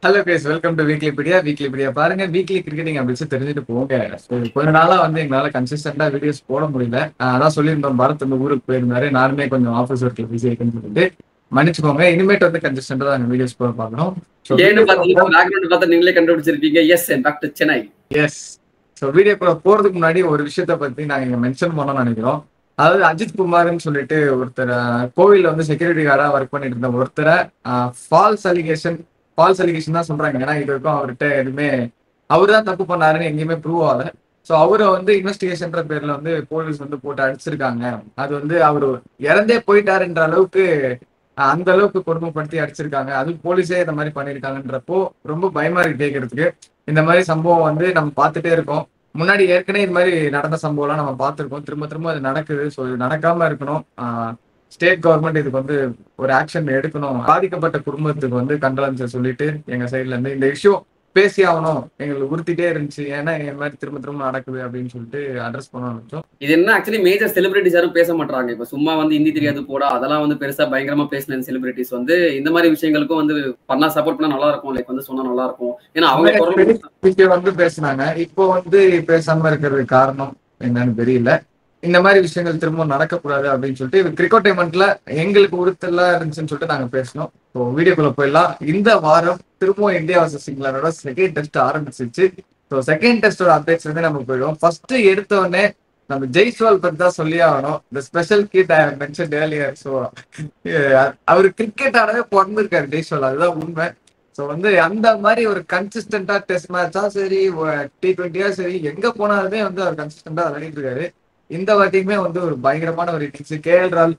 Hello guys, welcome to weeklypedia. Weeklypedia பாருங்க, weekly cricketing அப்படின்னு தெரிஞ்சுட்டு போங்க. கொஞ்ச நாளா வந்து எங்களால கன்சிஸ்டன்டா வீடியோஸ் போட முடியல. அதான் சொல்லியிருந்தோம், பரத் வந்து ஊருக்கு போயிருந்தாரு. நானுமே கொஞ்சம் ஆஃபீஸ் ஒர்க்ல பிஸி ஆயிட்டுன்னு சொல்லிட்டு மன்னிச்சுக்கோங்க. இனிமேட்டு வந்து கன்சிஸ்டன்டா நாங்கள் வீடியோஸ் போட பார்க்கணும். ஸோ ஏன்னு வீடியோ பாத்தீங்கன்னா பேக்ரவுண்ட் பார்த்தா நீங்களே கண்டுபிடிச்சிருப்பீங்க. Yes doctor Chennai. Yes. So வீடியோக்குள்ள போறதுக்கு முன்னாடி ஒரு விஷயத்த பத்தி நாங்க இங்க மென்ஷன் பண்ணணும்னு நினைக்கிறோம். அதாவது அஜித் குமார்னு சொல்லிட்டு ஒருத்தர் கோவில்ல வந்து செக்யூரிட்டி கார்டா ஒர்க் பண்ணிட்டு இருந்த ஒருத்தரை ஃபால்ஸ் அலிகேஷன் தான் சொல்றாங்க. ஏன்னா இது வரைக்கும் அவர்கிட்ட எதுவுமே அவர் தான் தப்பு பண்ணாருன்னு எங்கேயுமே ப்ரூவ் ஆகல. ஸோ அவரை வந்து இன்வெஸ்டிகேஷன்ற பேர்ல வந்து போலீஸ் வந்து போட்டு அடிச்சிருக்காங்க. அது வந்து அவரு இறந்தே போயிட்டாருன்ற அளவுக்கு அந்த அளவுக்கு கொடுமைப்படுத்தி அடிச்சிருக்காங்க. அதுவும் போலீஸே இந்த மாதிரி பண்ணியிருக்காங்கன்றப்போ ரொம்ப பயமா இருக்கு கேட்கறதுக்கு. இந்த மாதிரி சம்பவம் வந்து நம்ம பார்த்துட்டே இருக்கோம். முன்னாடி ஏற்கனவே இது மாதிரி நடந்த சம்பவம்லாம் நம்ம பார்த்துருக்கோம். திரும்ப திரும்ப அது நடக்குது. ஸோ இது நடக்காம இருக்கணும். ஸ்டேட் கவர்மெண்ட் இதுக்கு வந்து ஒரு ஆக்ஷன் எடுக்கணும். பாதிக்கப்பட்ட குடும்பத்துக்கு வந்து கண்டலன்ஸை சொல்லிட்டு எங்க சைட்ல இருந்து இந்த இஷ்யூ பேசி ஆகணும், எங்களுக்கு உறுத்திட்டே இருந்துச்சு. ஏன்னா இந்த மாதிரி திரும்ப திரும்ப நடக்குது அப்படின்னு சொல்லிட்டு அட்ரஸ் பண்ண ஆரம்பிச்சோம். இது என்ன ஆக்சுவலி மேஜர் செலிபிரிட்டிஸ் யாரும் பேச மாட்டாங்க. இப்ப சும்மா வந்து ஹிந்தி தெரியாது போடா அதெல்லாம் வந்து பெருசா பயங்கரமா பேசின செலிபிரிட்டிஸ் வந்து இந்த மாதிரி விஷயங்களுக்கும் வந்து பண்ணா சப்போர்ட் பண்ணா நல்லா இருக்கும். லைக் வந்து சொன்னா நல்லா இருக்கும். ஏன்னா அவங்க குரல் வந்து பேசினாங்க. இப்போ வந்து பேசாம இருக்கிறதுக்கு காரணம் என்னன்னு தெரியல. இந்த மாதிரி விஷயங்கள் திரும்ப நடக்கக்கூடாது அப்படின்னு சொல்லிட்டு கிரிக்கெட்மெண்ட்ல எங்களுக்கு உறுத்தலா இருந்துச்சுன்னு சொல்லிட்டு நாங்க பேசணும். ஸோ வீடியோக்குள்ள போயிடலாம். இந்த வாரம் திரும்பவும் இந்தியா வர்சஸ் இங்கிலாந்தோட செகண்ட் டெஸ்ட் ஆரம்பிச்சிருச்சு. ஸோ செகண்ட் டெஸ்டோட அப்டேட்ஸ் வந்து நம்ம போயிடுவோம். ஃபர்ஸ்ட் எடுத்த உடனே நம்ம ஜெய்ஸ்வால் பத்தி தான் சொல்லி ஆகணும். இந்த special kid I mention earlier. So அவர் கிரிக்கெட் ஆடவே பிறந்திருக்காரு ஜெய்ஸ்வால், அதுதான் உண்மை. ஸோ வந்து அந்த மாதிரி ஒரு கன்சிஸ்டன்டா டெஸ்ட் மேட்சா சரி, T20 சரி, எங்க போனாலுமே வந்து அவர் கன்சிஸ்டன்டா விளையாடிட்டு இருக்காரு. இந்த வாட்டியுமே வந்து ஒரு பயங்கரமான ஒரு இன்னிங்ஸ். கேஎல் ராகுல்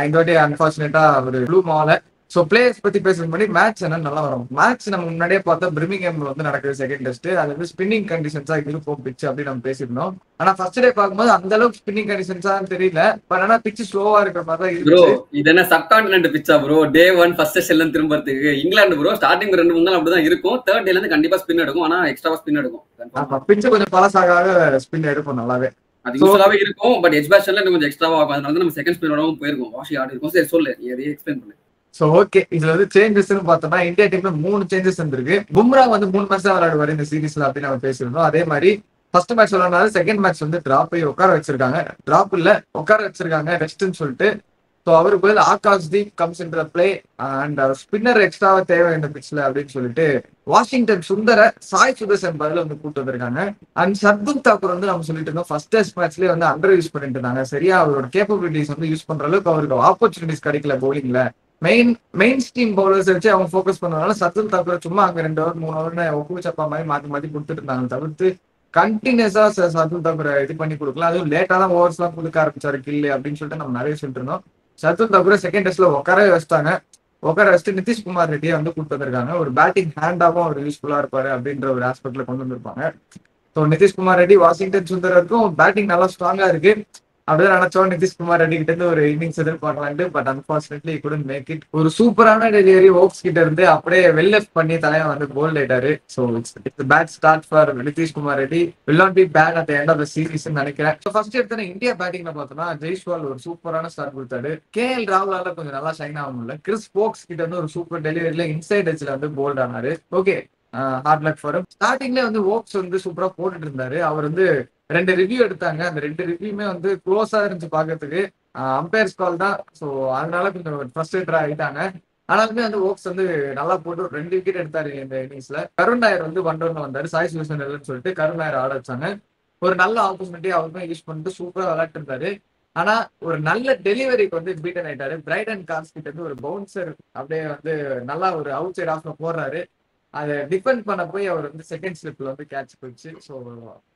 இந்த வாட்டி அன்பார்ச்சுனேட்டா ஒரு ப்ளூ மால. ஸோ பிளேயர்ஸ் பத்தி பேசுறதுக்கு முன்னாடி மேட்ச் என்ன நல்லா வரும். மேட்ச் நம்ம முன்னாடியே பார்த்தா பிரிமிங்ஹாம்ல வந்து நடக்குது செகண்ட் டெஸ்ட். அது வந்து ஸ்பின்னிங் கண்டிஷன்ஸா இருக்கும் பிச் அப்படின்னு நம்ம பேசியிருந்தோம். ஆனா ஃபர்ஸ்ட் டே பார்க்கும்போது அந்த அளவுக்கு ஸ்பின்னிங் கண்டிஷன்ஸா தெரியல. பட் ஆனா பிச் ஸ்லோவா இருக்கிற மாதிரி தான் ப்ரோ இருந்துச்சு. இது என்ன சப்கான்டினென்ட் பிச்சா ப்ரோ? டே 1 ஃபர்ஸ்ட் செல்ல திரும்பறதுக்கு இங்கிலாந்து ப்ரோ ஸ்டார்டிங் 2-3 நாள் அப்படிதான் இருக்கும். தேர்ட் டேல இருந்து கண்டிப்பா ஸ்பின் எடுக்கும். ஆனா எக்ஸ்ட்ராவா ஸ்பின் எடுக்கும். பிச் கொஞ்சம் பழசாக ஸ்பின் எடுக்கும் நல்லாவே. அது யூஸ்வலாவே இருக்கும். பட் எட்ஜ் பேஷன்ல இன்னும் கொஞ்சம் எக்ஸ்ட்ராவா ஆகும். அதனால நம்ம செகண்ட் ஸ்பின்னரோடவும் போயிருக்கோம். வாஷி ஆடி இருக்கும். சரி சொல்லு, எதையும் எக்ஸ்பிளைன் பண்ணு. சோ ஓகே, இதுல வந்து சேஞ்சஸ்ன்னு பார்த்தோம்னா இந்தியா டீம்ல 3 சேஞ்சஸ் இருந்திருக்கு. பும்ரா வந்து 3 மேட்ச் தான் விளையாடுவாரு இந்த சீரீஸ்ல அப்படின்னு நம்ம பேசியிருந்தோம். அதே மாதிரி ஃபர்ஸ்ட் மேட்ச் விளையாடுனாலும் செகண்ட் மேட்ச் வந்து டிராப் உட்கார வச்சிருக்காங்க. டிராப் இல்ல, உட்கார வச்சிருக்காங்க ரெஸ்ட்னு சொல்லிட்டு. ஸோ அவருக்கு பதில் Akashdeep comes in the play and spinner எக்ஸ்ட்ராவா தேவை இந்த பிட்ச்ல அப்படின்னு சொல்லிட்டு வாஷிங்டன் சுந்தர சாய் சுதர்சன் பதில வந்து கூட்டு வந்திருக்காங்க. அண்ட் சர்துல் தாக்கூர் வந்து நம்ம சொல்லிட்டு இருந்தோம் ஃபர்ஸ்ட் டெஸ்ட் மேட்ச்லயே வந்து அண்டர் யூஸ் பண்ணிட்டு இருந்தாங்க. சரியா அவரோட கேப்பபிலிட்டிஸ் வந்து யூஸ் பண்ற அளவுக்கு அவருக்கு ஆப்பர்ச்சுனிட்டிஸ் கிடைக்கல பவுலிங்ல. மெயின் ஸ்ட்ரீம் பவுலர்ஸ் வச்சு அவங்க ஃபோக்கஸ் பண்ணதுனால சர்துல் தாக்கூர் சும்மா அங்க 2 ஓவர் 3 ஓவர்னு ஒப்பு சப்பா மாதிரி மாத்தி மாத்தி கொடுத்துட்டு இருந்தாங்க. தவிர்த்து கண்டினியூஸா சர்துல் தாக்கூரை இது பண்ணி கொடுக்கலாம். அதுவும் லேட்டா தான் ஓவர்ஸ் எல்லாம் கொடுக்க ஆரம்பிச்சாரு கில்லு அப்படின்னு சொல்லிட்டு நம்ம நிறைய சொல்லிட்டு இருந்தோம். சர்துல் தாக்கூரை செகண்ட் டெஸ்ட்ல உட்காரவே வச்சிட்டாங்க. உட்கார வச்சுட்டு நிதிஷ்குமார் ரெட்டியை வந்து கூப்பிட்டு வந்திருக்காங்க. ஒரு பேட்டிங் ஹேண்டாவும் அவர் யூஸ்ஃபுல்லா இருப்பாரு அப்படின்ற ஒரு ஆஸ்பெக்ட்ல கொண்டு வந்திருப்பாங்க. So Nitish Kumar Reddy Washington சுந்தரருக்கும் batting நல்லா ஸ்ட்ராங்கா இருக்கு. அப்படிதான் நினைச்சோம் நிதிஷ்குமார் ரெட்டி கிட்ட இருந்து ஒரு இன்னிங்ஸ் எதிர்பார்க்கலான்ட்டு. But unfortunately couldn't make it. ஒரு சூப்பரான டெலிவரி ஓக்ஸ் கிட்ட இருந்து அப்படியே வெல் லெஃப்ட் பண்ணி தலைவன் வந்து போல்ட் ஆயிட்டாரு. So it's bad start for Nitish Kumar Reddy. Will not be bad at the end of the series நினைக்கிறேன். ஃபர்ஸ்ட் எடுத்தா இந்தியா பேட்டிங்ல பார்த்தோம்னா ஜெய்ஸ்வால் ஒரு சூப்பரான ஸ்டார்ட் கொடுத்தாரு. கேஎல் ராகுலால கொஞ்சம் நல்லா ஷைன் ஆக முடியல. கிறிஸ் போக்ஸ் கிட்ட இருந்து ஒரு சூப்பர் டெலிவரியில இன்சைட் எட்ஜ்ல வந்து போல்ட் ஆனாரு. ஓகே, ஹார்ட் லக் ஃபார் ஸ்டார்டிங்ல வந்து ஓக்ஸ் வந்து சூப்பரா போட்டுட்டு இருந்தாரு. அவர் வந்து 2 ரிவ்யூ எடுத்தாங்க. அந்த 2 ரிவ்யூமே வந்து க்ளோஸா இருந்துச்சு பாக்கிறதுக்கு. அம்பையர்ஸ் கால் தான். ஸோ அதனால கொஞ்சம் ஃப்ரஸ்ட்ரேட்டட் ஆயிட்டாங்க. ஆனாலுமே வந்து ஓக்ஸ் வந்து நல்லா போட்டு 2 விக்கெட் எடுத்தாரு இந்த இன்னிங்ஸ்ல. கருண் நாயர் வந்து 1 ரன் வந்தாரு. சாய் சுதர்சன் இல்லைன்னு சொல்லிட்டு கருண் நாயர் ஆட வச்சாங்க. ஒரு நல்ல ஆப்பர்ச்சுனிட்டி அவருமே யூஸ் பண்ணிட்டு சூப்பரா விளையாட்டு இருந்தாரு. ஆனா ஒரு நல்ல டெலிவரிக்கு வந்து பீட்டன் ஆயிட்டாரு. பிரைடன் கார்ஸ் கிட்ட இருந்து ஒரு பவுன்சர் அப்படியே வந்து நல்லா ஒரு அவுட் சைட் ஆஃப்ல போடுறாரு. அதை டிஃபெண்ட் பண்ண போய் அவர் வந்து செகண்ட் ஸ்லிப்ல வந்து கேட்ச் போயிடுச்சு. So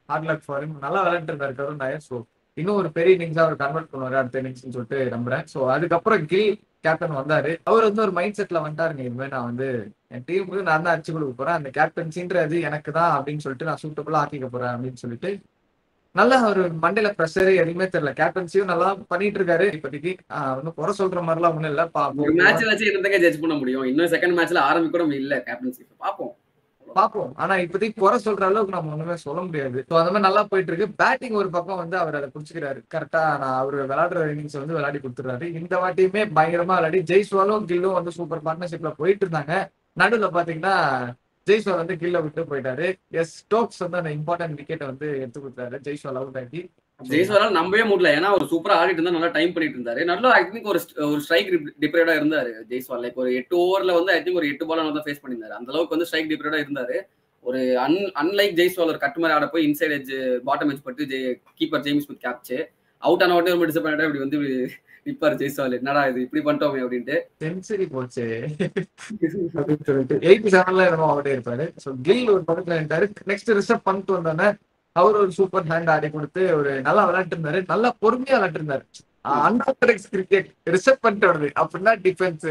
hard luck for him. நல்லா விளையாண்டு இருந்தாரு கருண் நாயர். ஸோ இன்னும் ஒரு பெரிய இன்னிங்ஸா அவர் கன்வெர்ட் பண்ணுவாரு அடுத்த இன்னிங்ஸ்னு சொல்லிட்டு நம்புறேன். ஸோ அதுக்கப்புறம் கில் கேப்டன் வந்தாரு. அவர் வந்து ஒரு மைண்ட் செட்ல வந்துட்டாருங்க. இனிமே நான் வந்து என் டீமுக்கு நான் தான் அடிச்சு கொடுக்க போறேன், அந்த கேப்டன்சின்றது எனக்கு தான் அப்படின்னு சொல்லிட்டு நான் சூட்டபிளா ஆக்கிக்க போறேன் அப்படின்னு சொல்லிட்டு நல்லா ஒரு மண்டையில ப்ரெஷர் எதுவுமே தெரியல. கேப்டன்சியும் நல்லா பண்ணிட்டு இருக்காரு. இப்போதைக்கு ஒன்னும் குறை சொல்ற மாதிரிலாம் ஒண்ணும் இல்ல. ஒரு மேட்ச் வச்சு என்னங்க ஜட்ஜ் பண்ண முடியும்? இன்னும் செகண்ட் மேட்ச்ல ஆரம்பிக்க கூட இல்ல கேப்டன்சி. பாப்போம். ஆனா இப்போதைக்கு குறை சொல்ற அளவுக்கு நம்ம ஒண்ணுமே சொல்ல முடியாது. ஸோ அந்த மாதிரி நல்லா போயிட்டு இருக்கு. பேட்டிங் ஒரு பக்கம் வந்து அவர் அதை புடிச்சுக்கிறாரு. கரெக்டா நான் அவர் விளையாடுற இன்னிங்ஸ் வந்து விளையாடி கொடுத்துறாரு. இந்த வாட்டியுமே பயங்கரமா விளையாடி ஜெய்ஸ்வாலும் கில்லும் வந்து சூப்பர் பார்ட்னர்ஷிப்ல போயிட்டு இருந்தாங்க. நடுவுல பாத்தீங்கன்னா ஜெய்ஸ்வால் வந்து கீழே விட்டு போயிட்டாரு. ஸ்டோக்ஸ் வந்து அந்த இம்பார்ட்டன்ட் விக்கெட்டை வந்து எடுத்து கொடுத்தாரு. ஜெய்ஸ்வால் அவுட் ஆகி. ஜெய்ஸ்வால் நம்பவே முடியல. ஏன்னா அவர் சூப்பரா ஆடிட்டு இருந்தா, நல்லா டைம் பண்ணிட்டு இருந்தாரு. நல்லா ஐ திங்க் ஒரு ஸ்ட்ரைக் டிப்ரைடா இருந்தாரு ஜெய்ஸ்வால். லைக் ஒரு 8 ஓவர்ல வந்து ஐ திங்க் ஒரு 8 பால் தான் ஃபேஸ் பண்ணியிருந்தாரு. அந்த அளவுக்கு வந்து ஸ்ட்ரைக் டிப்ரைடா இருந்தாரு. ஒரு அன்லைக் ஜெய்ஸ்வால் ஒரு கட்டு மாதிரி ஆட போய் இன்சைட் எட்ஜ் பாட்டம் எட்ஜ் பட்டு கீப்பர் ஜேம்ஸ் ஸ்மித் கேப்ச் அவுட் ஆன உடனே ரொம்ப டிசப்பாயிண்டா இப்படி வந்து நிப்பாரு ஜெய்ஸ்வால். என்னடா இது இப்படி பண்ணிட்டோமே அப்படின்ட்டு. செஞ்சுரி போச்சு அப்படின்னு சொல்லிட்டு 87ல என்னமோ அவுட்டே இருப்பாரு. ஸோ கில் ஒரு பக்கத்துல இருந்தாரு. நெக்ஸ்ட் ரிஷப் பண்ட் வந்தோடனே அவர் ஒரு சூப்பர் ஹேண்ட் ஆடி கொடுத்து ஒரு நல்லா விளையாட்டு இருந்தாரு. நல்லா பொறுமையா விளையாட்டு இருந்தாரு. அன்ஆர்த்தடாக்ஸ் கிரிக்கெட் ரிஷப் பண்ட் வருது அப்படின்னா டிஃபென்ஸ்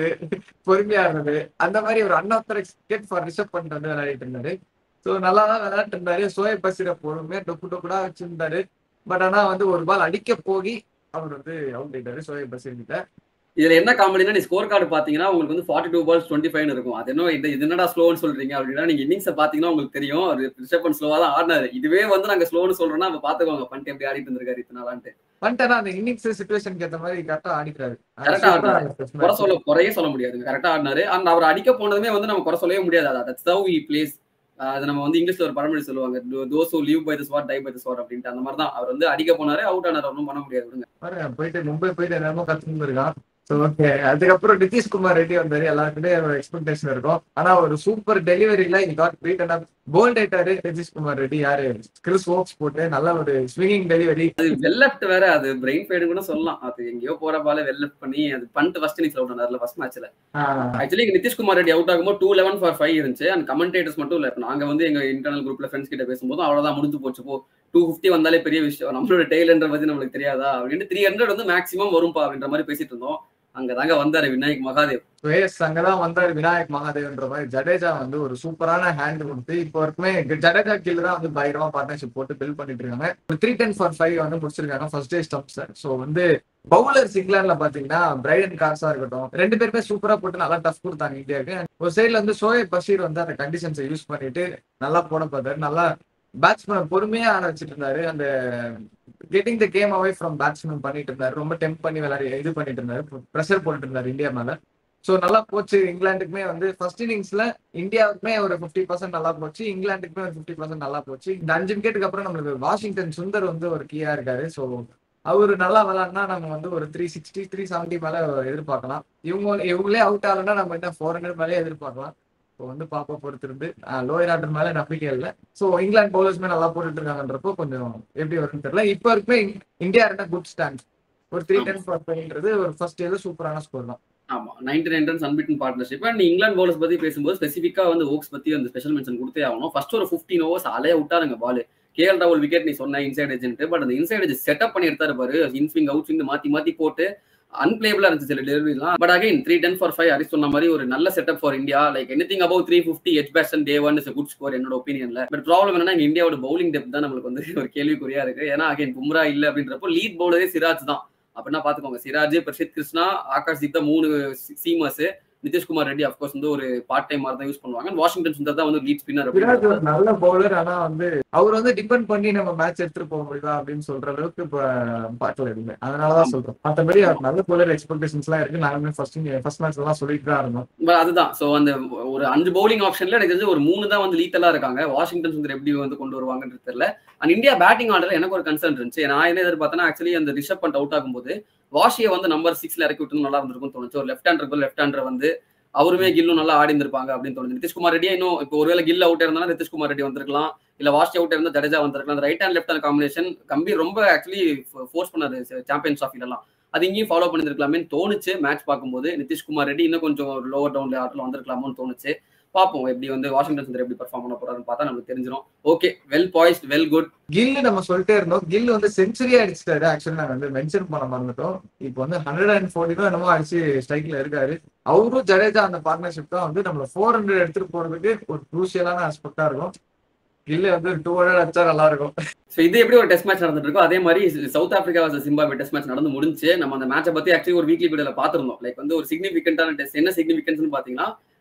பொறுமையா இருந்தது. அந்த மாதிரி ஒரு unorthodox cricket for Rishabh Pant வந்து விளையாடிட்டு இருந்தாரு. ஸோ நல்லா தான் விளையாட்டு இருந்தாரு. சோயப் பசீரை பொறுமையா டொக்குடா வச்சிருந்தாரு. பட் ஆனா வந்து ஒரு பால் அடிக்க போகி அவர் வந்து அவுட் ஆயிட்டாரு சோயப் பசீர் கிட்ட. இதுல என்ன காமெடினா, நீ ஸ்கோர் கார்டு பாத்தீங்கன்னா உங்களுக்கு வந்து 42 balls 25 இருக்கும். அது என்ன இது என்னடா ஸ்லோன்னு சொல்றீங்க அப்படின்னா, நீங்க இன்னிங்ஸ் பாத்தீங்கன்னா உங்களுக்கு தெரியும் ரிஷப் பண்ட் ஸ்லோவா தான் ஆடினாரு. இதுவே வந்து நாங்க ஸ்லோன்னு சொல்றோம்னா அப்ப பாத்துக்கோங்க பண்ட் எப்படி ஆடிட்டு இருந்திருக்காரு இத்தனை நாளான்ட்டு. பண்ட் ஆனா அந்த இன்னிங்ஸ் சிச்சுவேஷனுக்கு ஏற்ற மாதிரி கரெக்டா ஆடிக்கிறாரு. கரெக்டா ஆடினாரு. குறையே சொல்ல முடியாது. கரெக்டா ஆடினாரு. அண்ட் அவர் அடிக்க போனதுமே வந்து நம்ம குறை சொல்லவே முடியாது. That's how he plays. அது நம்ம வந்து இங்கிலீஷ்ல ஒரு பழமொழி சொல்லுவாங்க, those who live by the sword die by the sword அப்படின்ட்டு. அந்த மாதிரி தான் அவர் வந்து அடிக்க போனாரு, அவுட் ஆனாரு. ஒன்றும் பண்ண முடியாது. விடுங்க. போயிட்டு மும்பை போயிட்டு என்னமோ கத்துன்னு இருக்கான். ஓகே, அதுக்கப்புறம் நிதிஷ்குமார் ரெட்டி வந்தாரு. எல்லாருக்குமே எக்ஸ்பெக்டேஷன் இருக்கும். ஆனா ஒரு சூப்பர் டெலிவரியில போல்ட் ஆயிட்டாரு நிதிஷ்குமார் ரெட்டி. யாரு கிறிஸ் ஓக்ஸ் போட்டு நல்ல ஒரு ஸ்விங்கிங் டெலிவரி. அது வெல்லெஃப்ட் வேற, அது பிரெயின் ஃபைடு கூட சொல்லலாம். அது எங்கேயோ போற பால வெல்லெஃப்ட் பண்ணி அது பண்ட் ஃபர்ஸ்ட் இன்னிங்ஸ்ல அவுட் ஆனார்ல ஃபர்ஸ்ட் மேட்ச்ல. ஆக்சுவலி நிதிஷ்குமார் ரெட்டி அவுட் ஆகும்போது 211 for 5 இருந்துச்சு. அண்ட் கமெண்டேட்டர்ஸ் மட்டும் இல்ல, நாங்க வந்து எங்க இன்டர்னல் குரூப்ல ஃப்ரெண்ட்ஸ் கிட்ட பேசும்போது அவ்வளவுதான் முடிஞ்சு போச்சு, போ 250 வந்தாலே பெரிய விஷயம், நம்மளோட டெய்லன்ற பத்தி நம்மளுக்கு தெரியாதா அப்படின்ட்டு 300 வந்து மேக்ஸிமம் வரும்பா அப்படின்ற மாதிரி பேசிட்டு இருந்தோம். அங்கதாங்க வந்தாரு விநாயக் மகாதேவ். அங்கதான் வந்தாரு விநாயக் மகாதேவ்ன்ற மாதிரி. ஜடேஜா வந்து ஒரு சூப்பரான ஹேண்ட் கொடுத்து இப்போ வரைக்குமே ஜடேஜா கீழே தான் வந்து பயங்கரமா பார்ட்னர்ஷிப் போட்டு பில்ட் பண்ணிட்டு இருக்காங்க. 310 for 5 வந்து முடிச்சிருக்காங்க ஃபர்ஸ்ட் டே ஸ்டம்ப்ஸ். ஸோ வந்து பவுலர்ஸ் இங்கிலாந்துல பாத்தீங்கன்னா பிரைடன் கார்ஸா இருக்கட்டும், 2 பேருமே சூப்பரா போட்டு நல்லா டஃப் கொடுத்தாங்க இந்தியாவுக்கு. ஒரு சைட்ல வந்து சோயப் பஷீர் வந்து அந்த கண்டிஷன்ஸை யூஸ் பண்ணிட்டு நல்லா போட பார்த்தாரு. நல்லா பேட்ஸ்மேன் பொறுமையா ஆட வச்சுட்டு இருந்தாரு. அந்த getting the game away from batsman பண்ணிட்டு இருந்தாரு. ரொம்ப டெம்ப் பண்ணி விளையாடி இது பண்ணிட்டு இருந்தாரு, ப்ரெஷர் போட்டுட்டு இருந்தாரு இந்தியா மேல. ஸோ நல்லா போச்சு. இங்கிலாந்துக்குமே வந்து ஃபர்ஸ்ட் இன்னிங்ஸ்ல இந்தியாவுக்குமே ஒரு 50% நல்லா போச்சு, இங்கிலாந்துக்குமே ஒரு 50% நல்லா போச்சு. இந்த 5 விக்கெட்டுக்கு அப்புறம் நம்மளுக்கு வாஷிங்டன் சுந்தர் வந்து ஒரு கீயா இருக்காரு. ஸோ அவரு நல்லா விளையாடினா நம்ம வந்து ஒரு 360 370 மேல எதிர்பார்க்கலாம். இவங்களே அவுட் ஆகலன்னா நம்ம என்ன 400 மேலே எதிர்பார்க்கலாம். இப்போ வந்து பாப்பா பொறுத்திருந்து லோயர் ஆர்டர் மேல நம்பிக்கை இல்லை. ஸோ இங்கிலாந்து பவுலர்ஸ்மே நல்லா போட்டுட்டு இருக்காங்கன்றப்போ கொஞ்சம் எப்படி வரும்னு தெரியல. இப்போ இருக்குமே இந்தியா இருந்தா குட் ஸ்டாண்ட். ஒரு 310 for 5ன்றது ஒரு ஃபர்ஸ்ட் இயர்ல சூப்பரான ஸ்கோர் தான். ஆமா, 99 runs unbeaten partnership. And England bowlers பத்தி பேசும்போது ஸ்பெசிஃபிக்கா வந்து ஓக்ஸ் பத்தி அந்த ஸ்பெஷல் மென்ஷன் கொடுத்தே ஆகணும். ஃபர்ஸ்ட் ஒரு 15 overs அலைய விட்டாருங்க பால். கேஎல் ராகுல் விக்கெட் நீ சொன்ன இன்சைட் எட்ஜ், பட் அந்த இன்சைட் எட்ஜ் செட்டப் பண்ணி எடுத்தாரு பாரு. இன்ஸ்விங் அவுட் ஸ்விங் மாத்தி மாத்தி போட்டு அன்பிளேபிளா இருந்துச்சு சில டெலிவரிலாம். பட் அகைன் 310 for 5 ஹரிஸ் சொன்ன மாதிரி ஒரு நல்ல setup for India. Like anything above 350 edge batsman day 1 is a good score என்னோட ஒப்பீனியன்ல. பட் ப்ராப்ளம் என்னன்னா இந்தியாவோட பவுலிங் டெப்த் தான் நம்மளுக்கு வந்து ஒரு கேள்விக்குறியா இருக்கு. ஏன்னா அகைன் பும்ரா இல்ல அப்படின்றப்போ லீட் பவுலரே சிராஜ் தான். அப்படின்னா பாத்துக்கோங்க, சிராஜ், பிரசித் கிருஷ்ணா, ஆகாஷ் தீப் தான் 3 சீமர்ஸ். நிதிஷ்குமார் ரெட்டி அப்கோர்ஸ் வந்து ஒரு பார்ட் டைம் மாதிரி தான் யூஸ் பண்ணுவாங்க. வாஷிங்டன் சுந்தர் தான் வந்து லீட் ஸ்பின்னர். நல்ல பவுலர். ஆனா வந்து அவர் வந்து டிபெண்ட் பண்ணி நம்ம மேட்ச் எடுத்துட்டு போக முடியுதா அப்படின்னு சொல்ற அளவுக்கு இப்ப பாக்கல இருக்கு. அதனாலதான் சொல்றோம். மற்றபடி அவர் நல்ல பவுலர் எக்ஸ்பெக்டேஷன்ஸ் எல்லாம் இருக்கு. நாங்களுமே ஃபர்ஸ்ட் மேட்ச் எல்லாம் சொல்லிட்டு தான் இருந்தோம். அதுதான். சோ அந்த ஒரு 5 பவுலிங் ஆப்ஷன்ல எனக்கு தெரிஞ்சு ஒரு 3 தான் வந்து லீத்தலா இருக்காங்க. வாஷிங்டன் சுந்தர் எப்படி வந்து கொண்டு வருவாங்கன்றது தெரியல. அண்ட் இந்தியா பேட்டிங் ஆர்டர்ல எனக்கு ஒரு கன்சர்ன் இருந்துச்சு. நான் என்ன எதிர்பார்த்தேன்னா ஆக்சுவலி அந்த ரிஷப் பண்ட் அவுட் ஆகும்போது வாஷியை வந்து நம்பர் 6ல இறக்கி விட்டு நல்லா இருந்திருக்கும் தோணுச்சு. ஒரு லெஃப்ட் ஹேண்டர் வந்து அவருமே கில்லும் நல்லா ஆடி இருந்திருப்பாங்க அப்படின்னு தோணுது. நிதிஷ்குமார் ரெட்டி இன்னும் இப்போ ஒருவேளை கில் அவுட் இருந்தாலும் நிதிஷ்குமார் ரெட்டி வந்திருக்கலாம், இல்ல வாஷி அவுட் இருந்தா ஜடேஜா வந்திருக்கலாம். அந்த right hand left hand combination Gambhir ரொம்ப ஆக்சுவலி ஃபோர்ஸ் பண்ணாரு சாம்பியன்ஸ் ட்ராஃபிலலாம். அது இங்கேயும் ஃபாலோ பண்ணிருக்கலாமே தோணுச்சு. மேட்ச் பார்க்கும்போது நிதிஷ்குமார் ரெட்டி இன்னும் கொஞ்சம் லோவர் டவுன்ல ஆட்டில் வந்திருக்கலாமோன்னு தோணுச்சு. பார்ப்போம் எப்படி வந்து வாஷிங்டன் சுந்தர் எப்படி பெர்ஃபார்ம் பண்ண போறாருன்னு பார்த்தா நமக்கு தெரிஞ்சிடும். Okay, well poised, well good. Gill நம்ம சொல்லிட்டே இருந்தோம். கில் வந்து செஞ்சுரியா அடிச்சிட்டாரு. ஆக்சுவலி நாங்க வந்து மென்ஷன் பண்ண மறந்துட்டோம். இப்போ வந்து 140 என்னமோ அடிச்சு ஸ்ட்ரைக்ல இருக்காரு. அவரும் ஜடேஜா அந்த பார்ட்னர்ஷிப் தான் வந்து நம்மள 400 எடுத்துட்டு போறதுக்கு ஒரு குரூசியலான ஆஸ்பெக்டா இருக்கும். கில் வந்து 200 அடிச்சா நல்லா இருக்கும். ஸோ இது எப்படி ஒரு டெஸ்ட் மேட்ச் நடந்துட்டு இருக்கோ அதே மாதிரி south Africa versus Zimbabwe test match நடந்து முடிஞ்சு நம்ம அந்த மேட்சை பத்தி ஆக்சுவலி ஒரு வீக்லி வீடியோல பார்த்திருந்தோம். லைக் வந்து ஒரு சிக்னிஃபிகண்டான டெஸ்ட். என்ன சிக்னிஃபிகன்ஸ்னு பாத்தீங்கன்னா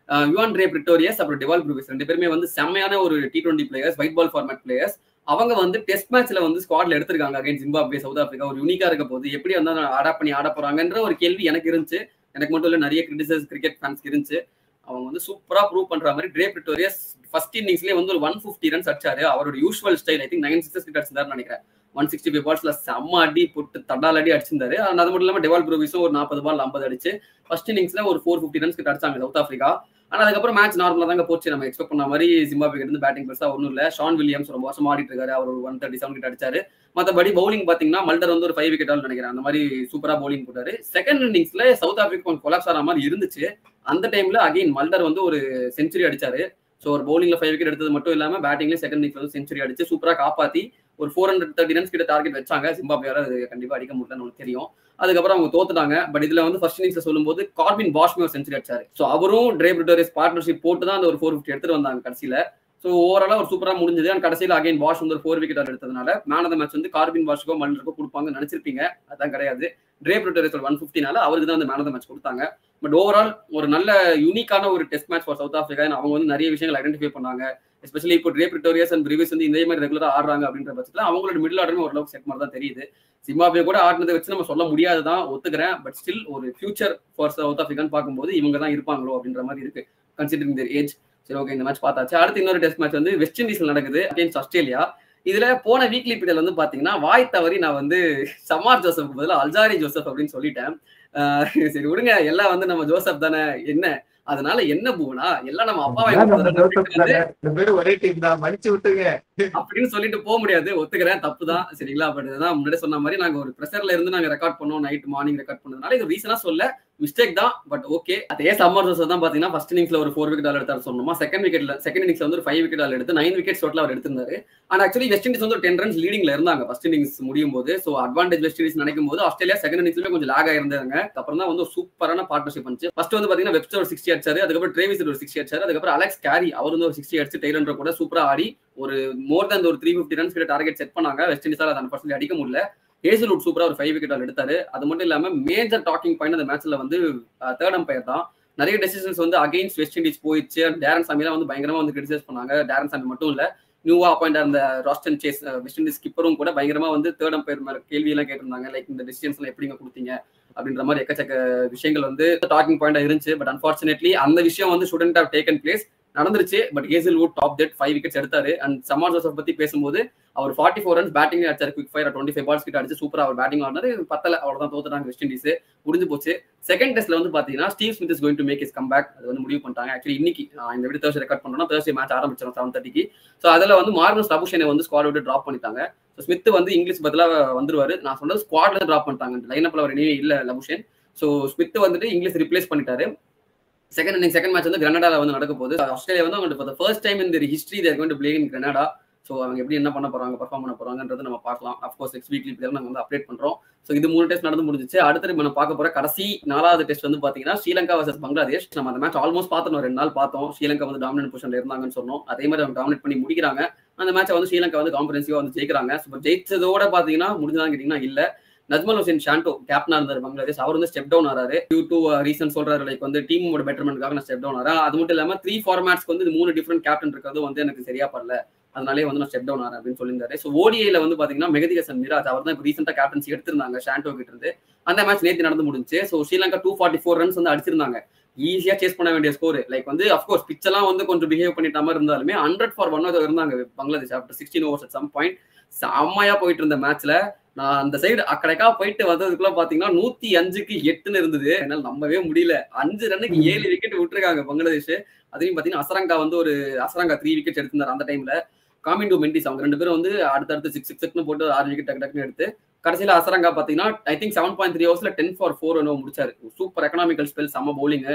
யுவான் ரே பிரிட்டோரியஸ் அப்புறம் டெவால் ப்ரூவிஸ் 2 பேருமே வந்து செம்மையான ஒரு T20 players, white ball format players. அவங்க வந்து டெஸ்ட் மேட்ச்ல வந்து ஸ்குவாட்ல எடுத்திருக்காங்க அகைன்ஸ்ட் ஜிம்பாப்வே. சவுத் ஆப்பிரிக்கா ஒரு யூனிக்கா இருக்க போது எப்படி வந்து அடாப்ட் பண்ணி ஆட போறாங்கன்ற ஒரு கேள்வி எனக்கு இருந்துச்சு. எனக்கு மட்டும் இல்ல, நிறைய கிரிட்டிசைஸ் கிரிக்கெட் ஃபேன்ஸ்க்கு இருந்துச்சு. அவங்க வந்து சூப்பரா ப்ரூவ் பண்ற மாதிரி டே பிரிட்டோரியஸ் ஃபர்ஸ்ட் இன்னிங்ஸ்லேயே வந்து ஒரு 150 ரன்ஸ் அடிச்சாரு. அவரோட usual style I think 9 sixes கிட்ட அடிச்சிருந்தாருன்னு நினைக்கிறேன். 165 பால்ஸ்ல செம்ம அடி போட்டு தடால் அடி அடிச்சிருந்தாரு. அது மட்டும் இல்லாம டெவால் ப்ரூவிஸும் ஒரு 40 பால் 50 அடிச்சு ஃபர்ஸ்ட் இன்னிங்ஸ்ல ஒரு 450 ரன்ஸ் கிட்ட அடிச்சாங்க சவுத் ஆப்பிரிக்கா. ஆனா அதுக்கப்புறம் மேட்ச் நார்மலா தாங்க போச்சு. நம்ம எக்ஸ்பெக்ட் பண்ண மாதிரி ஜிம்பாப்வே இருந்து பேட்டிங் பெருசா ஒன்றும் இல்ல. ஷான் வில்லியம்ஸ் ரொம்ப வருஷம் ஆடிட்டு இருக்காரு. அவர் 137 கிட்ட அடிச்சாரு. மற்றபடி பவுலிங் பாத்தீங்கன்னா மல்டர் வந்து ஒரு 5 விக்கெட் நினைக்கிறேன். அந்த மாதிரி சூப்பரா பவுலிங் போட்டாரு. செகண்ட் இன்னிங்ஸ்ல சவுத் ஆப்பிரிக்கா கொஞ்சம் கொலாப்ஸ் ஆன மாதிரி இருந்துச்சு. அந்த டைம்ல அகைன் மல்டர் வந்து ஒரு செஞ்சுரி அடிச்சாரு. ஸோ ஒரு பவுலிங்ல 5 விக்கெட் எடுத்தது மட்டும் இல்லாம பேட்டிங்ல செகண்ட் இன்னிங்ஸ்ல வந்து செஞ்சுரி அடிச்சு சூப்பரா காப்பாத்தி ஒரு 430 ரன்ஸ் கிட்ட டார்கெட் வச்சாங்க. ஜிம்பாப்வேயால அது கண்டிப்பா அடிக்க முடியலன்னு உங்களுக்கு தெரியும். அதுக்கப்புறம் அவங்க தோத்துட்டாங்க. பட் இதுல வந்து ஃபர்ஸ்ட் இன்னிங்ஸ் சொல்லும்போது கார்பின் பாஷ்மே ஒரு செஞ்சுரி அடிச்சாரு. ஸோ அவரும் டே பிரிட்டோரியஸ் பார்ட்னர்ஷிப் போட்டு தான் அந்த ஒரு 450 எடுத்துட்டு வந்தாங்க கடைசியில. ஸோ ஓவராலா ஒரு சூப்பரா முடிஞ்சது. அண்ட் கடைசியில் அகைன் பாஷ் வந்து ஒரு 4 விக்கெட் எடுத்ததுனால மேன் ஆஃப் த மேட்ச் வந்து கார்பின் பாஷ்க்கோ மல்டருக்கோ கொடுப்பாங்கன்னு நினைச்சிருப்பீங்க. அதான் கிடையாது. டே பிரிட்டோரியஸ் 150னால அவருக்கு தான் அந்த மேன் ஆஃப் த மேட்ச் கொடுத்தாங்க. பட் ஓவரால் ஒரு நல்ல யூனிக்கான ஒரு test match for south Africa. அவங்க வந்து நிறைய விஷயங்கள் ஐடென்டிஃபை பண்ணாங்க. எஸ்பெஷலி இப்போ டே பிரிட்டோரியஸ் அண்ட் பிரிவிஸ் வந்து இதே மாதிரி ரெகுலரா ஆடுறாங்க அப்படின்ற பட்சத்தில் அவங்களோட மிடில் ஆர்டருமே ஓரளவுக்கு செட் மாதிரி தான் தெரியுது. ஜிம்பாப்வே கூட ஆடினதை வச்சு நம்ம சொல்ல முடியாதுதான், ஒத்துக்கிறேன். பட் ஸ்டில் ஒரு ஃபியூச்சர் ஃபார் சவுத் ஆப்பிரிக்கான்னு பார்க்கும்போது இவங்க தான் இருப்பாங்களோ அப்படின்ற மாதிரி இருக்கு கன்சிடரிங் தேர் ஏஜ். சரி, ஓகே, இந்த மேட்ச் பார்த்தாச்சு. அடுத்து இன்னொரு டெஸ்ட் மேட்ச் வந்து வெஸ்ட் இண்டீஸ்ல நடக்குது அகைன்ஸ்ட் ஆஸ்திரேலியா. இதுல போன வீக்லி பீரியட் வந்து பாத்தீங்கன்னா வாய் தவறி நான் வந்து சமார் ஜோசப் பதிலா அல்ஜாரி ஜோசப் அப்படின்னு சொல்லிட்டேன். சரி விடுங்க, எல்லாம் வந்து நம்ம ஜோசப் தானே, என்ன அதனால என்ன பூனா எல்லாம் நம்ம அப்பாவை ஒரே டீம் தான், மன்னிச்சு விட்டுங்க அப்படின்னு சொல்லிட்டு போக முடியாது. ஒத்துக்கிறேன், தப்பு தான். சரிங்களா? பட் இதுதான் முன்னாடி சொன்ன மாதிரி நாங்க ஒரு ப்ரெஷர்ல இருந்து நாங்க ரெக்கார்ட் பண்ணோம். நைட் மார்னிங் ரெக்கார்ட் பண்ணதுனால இது ரீசனா சொல்ல மிஸ்டேக் தான். பட் ஓகே, அதே சம்மர் ஜோசப் தான் பாத்தீங்கன்னா ஃபர்ஸ்ட் இன்னிங்ஸ்ல ஒரு 4 விக்கெட் எடுத்தாரு சொன்னோமா. செகண்ட் இன்னிங்ஸ்ல வந்து ஒரு 5 விக்கெட் எடுத்து 9 விக்கெட் டோட்டல் அவர் எடுத்திருந்தாரு. அண்ட் ஆக்சுவலி வெஸ்ட் இண்டீஸ் வந்து ஒரு 10 ரன்ஸ் லீடிங்ல இருந்தாங்க ஃபர்ஸ்ட் இன்னிங்ஸ் முடியும் போது. ஸோ அட்வான்டேஜ் வெஸ்ட் இண்டீஸ் நினைக்கும் போது ஆஸ்திரேலியா செகண்ட் இன்னிங்ஸ்ல கொஞ்சம் லாக் ஆயிருந்தாங்க. அப்புறம் தான் வந்து ஒரு சூப்பரான பார்ட்னர்ஷிப் வந்துச்சு. ஃபர்ஸ்ட் வந்து பாத்தீங்கன்னா வெப்ஸ்டர் ஒரு 60 அடிச்சாரு. அதுக்கப்புறம் ட்ரேவிஸ் ஒரு 60 அடிச்சாரு. அதுக்கப்புறம் அலெக்ஸ் கேரி அவர் வந்து ஒரு 60 அடிச்சு டெய்லர் கூட சூப்பரா ஆடி ஒரு மோர் தென் ஒரு 350 ரன்ஸ் கிட்ட டார்கெட் செட் பண்ணாங்க. வெஸ்ட் இண்டீஸால அதை அன்ஃபார்ச்சுனேட்லி அடிக்க முடியல. ஹேசல்வுட் சூப்பரா ஒரு 5 விக்கெட் எடுத்தாரு. அது மட்டும் இல்லாம மேஜர் டாக்கிங் பாயிண்ட் அந்த மேட்ச்ல வந்து தேர்ட் அம்பையர் தான். நிறைய டெசிஷன்ஸ் வந்து அகைன்ஸ்ட் வெஸ்ட் இண்டீஸ் போயிடுச்சு. டேரன் சாமி தான் வந்து பயங்கரமா வந்து கிரிட்டிசைஸ் பண்ணாங்க. டேரன் சாமி மட்டும் இல்ல, நியூவா அப்பாயிண்ட் அந்த ராஸ்டன் சேஸ் வெஸ்ட் இண்டீஸ் ஸ்கிப்பரும் கூட பயங்கரமா வந்து தேர்ட் அம்பையர் மேல கேள்வி எல்லாம் கேட்டிருந்தாங்க. லைக் இந்த டிசிஷன்ஸ் எல்லாம் எப்படிங்க கொடுத்தீங்க அப்படின்ற மாதிரி எக்கச்சக்க விஷயங்கள் வந்து டாக்கிங் பாயிண்டா இருந்துச்சு. பட் அன்பார்ச்சுனேட்லி அந்த விஷயம் வந்து ஷுடன்ட் ஹவ் டேக்கன் பிளேஸ் நடந்துருச்சு. But Hazlewood topped 5 wickets எடுத்தாரு. அண்ட் சமார் ஜோசப் பத்தி பேசும்போது அவர் 44 ரன்ஸ் பேட்டிங் அடிச்சாரு. குவிக் ஃபயர் 25 பால்ஸ் கிட்ட அடிச்சு சூப்பரா அவர் பேட்டிங் ஆடினாரு. பத்தல, அவ்வளவுதான், தோத்துட்டாங்க வெஸ்ட் இண்டீஸ், முடிஞ்சு போச்சு. செகண்ட் டெஸ்ட்ல வந்து பாத்தீங்கன்னா Steve Smith is going to make his comeback. அது வந்து முடிவு பண்ணிட்டாங்க. ஆக்சுவலி இன்னைக்கு இந்த வீடியோ Thursday ரெக்கார்ட் பண்ணோம்னா Thursday மேட்ச் ஆரம்பிச்சிடும் 7:30க்கு. ஸோ அதில் வந்து மார்கஸ் லபுஷேனை வந்து ஸ்குவாட் விட்டு ட்ராப் பண்ணிட்டாங்க. ஸோ ஸ்மித் வந்து இங்கிலீஷ் பதிலாக வந்துருவாரு. நான் சொன்னது ஸ்குவாட்ல ட்ராப் பண்ணிட்டாங்க, லைனப்ல அவர் இனிமே இல்ல லபுஷேன். ஸோ ஸ்மித் வந்துட்டு இங்கிலீஷ் ரிப்ளேஸ் பண்ணிட்டாரு. செகண்ட் மேட்ச் வந்து கிரனடால வந்து நடக்க போகுது. ஆஸ்திரேலியா வந்து அவங்க first time in their history they're going to play in Granada. So அவங்க எப்படி என்ன பண்ண போறாங்க, பர்ஃபார்ம் பண்ண போறாங்கன்றது நம்ம பார்க்கலாம். அஃப்கோர்ஸ் நெக்ஸ்ட் வீக்லி நாங்கள் வந்து அப்டேட் பண்றோம். ஸோ இது 3 டெஸ்ட் நடந்து முடிஞ்சிச்சு. அடுத்து நம்ம பார்க்க போற கடைசி 4வது டெஸ்ட் வந்து பாத்தீங்கன்னா ஸ்ரீலங்கா வர்சஸ் பங்களாதேஷ். நம்ம அந்த மேட்ச் ஆல்மோஸ்ட் பார்த்தோம், 2 நாள் பார்த்தோம். ஸ்ரீலங்கா வந்து டாமினன்ட் பொசிஷன்ல இருந்தாங்கன்னு சொன்னோம். அதே மாதிரி அவங்க டாமினேட் பண்ணி முடிக்கிறாங்க. அந்த மேட்சை வந்து ஸ்ரீலங்கா வந்து காம்பரன்சிவா வந்து ஜெயிக்கிறாங்க. ஜெயிச்சதோட பாத்தீங்கன்னா முடிஞ்சதான்னு கேட்டீங்கன்னா இல்ல. நஜ்மல் ஹுசேன் ஷாண்டோ கேப்டனா இருந்தார் பங்களாதேஷ். அவர் வந்து ஸ்டெப் டவுன் ஆறாரு. டியூ டு ரீசன் சொல்றாரு, லைக் வந்து டீமோட பெட்டர்மெண்ட்காக நான் ஸ்டெப் டவுன் ஆறேன். அது மட்டும் இல்லாம 3 ஃபார்மேட்ஸ்க்கு வந்து 3 டிஃபரெண்ட் கேப்டன் இருக்கிறது வந்து எனக்கு சரியா படல, அதனாலே வந்து நான் ஸ்டெப் டவுன் ஆறேன் அப்படின்னு சொல்லியிருந்தாரு. ஸோ ஓடிஐல வந்து பாத்தீங்கன்னா மெஹதி ஹசன் மிராஜ் அவர் தான் இப்போ ரீசெண்டா கேப்டன்சி எடுத்திருந்தாங்க ஷாண்டோ கிட்ட இருந்து. அந்த மேட்ச் நேற்று நடந்து முடிஞ்சு. ஸோ ஸ்ரீலங்கா 244 ரன்ஸ் வந்து அடிச்சிருந்தாங்க. ஈஸியா சேஸ் பண்ண வேண்டிய ஸ்கோர். லைக் வந்து அஃப்கோர்ஸ் பிச் எல்லாம் வந்து கொஞ்சம் பிஹேவ் பண்ணிட்ட மாதிரி இருந்தாலுமே 100 for 1 இருந்தாங்க Bangladesh after 16 overs at some point. செம்மையா போயிட்டு இருந்த மேட்ச்ல நான் அந்த சைடு அக்கடைக்கா போயிட்டு வந்ததுக்குள்ள பாத்தீங்கன்னா 105க்கு 8 இருந்தது. என்னால நம்பவே முடியல. 5 ரன்னுக்கு 7 விக்கெட் விட்டுருக்காங்க பங்களாதேஷ். அதையும் பாத்தீங்கன்னா அசரங்கா வந்து ஒரு 3 விக்கெட் எடுத்திருந்தாரு அந்த டைம்ல. காமிண்டோ மெண்டிஸ் அவங்க 2 பேரும் வந்து அடுத்தடுத்து 6 போட்டு 6 விக்கெட் டக்குன்னு எடுத்து கடைசியில அசரங்கா பாத்தீங்கன்னா ஐ திங்க் 7.3 ஓவர்ஸ்ல 10 for 4 முடிச்சாரு. சூப்பர் எக்கனாமிக்கல் ஸ்பெல், செம்ம பவுலிங்.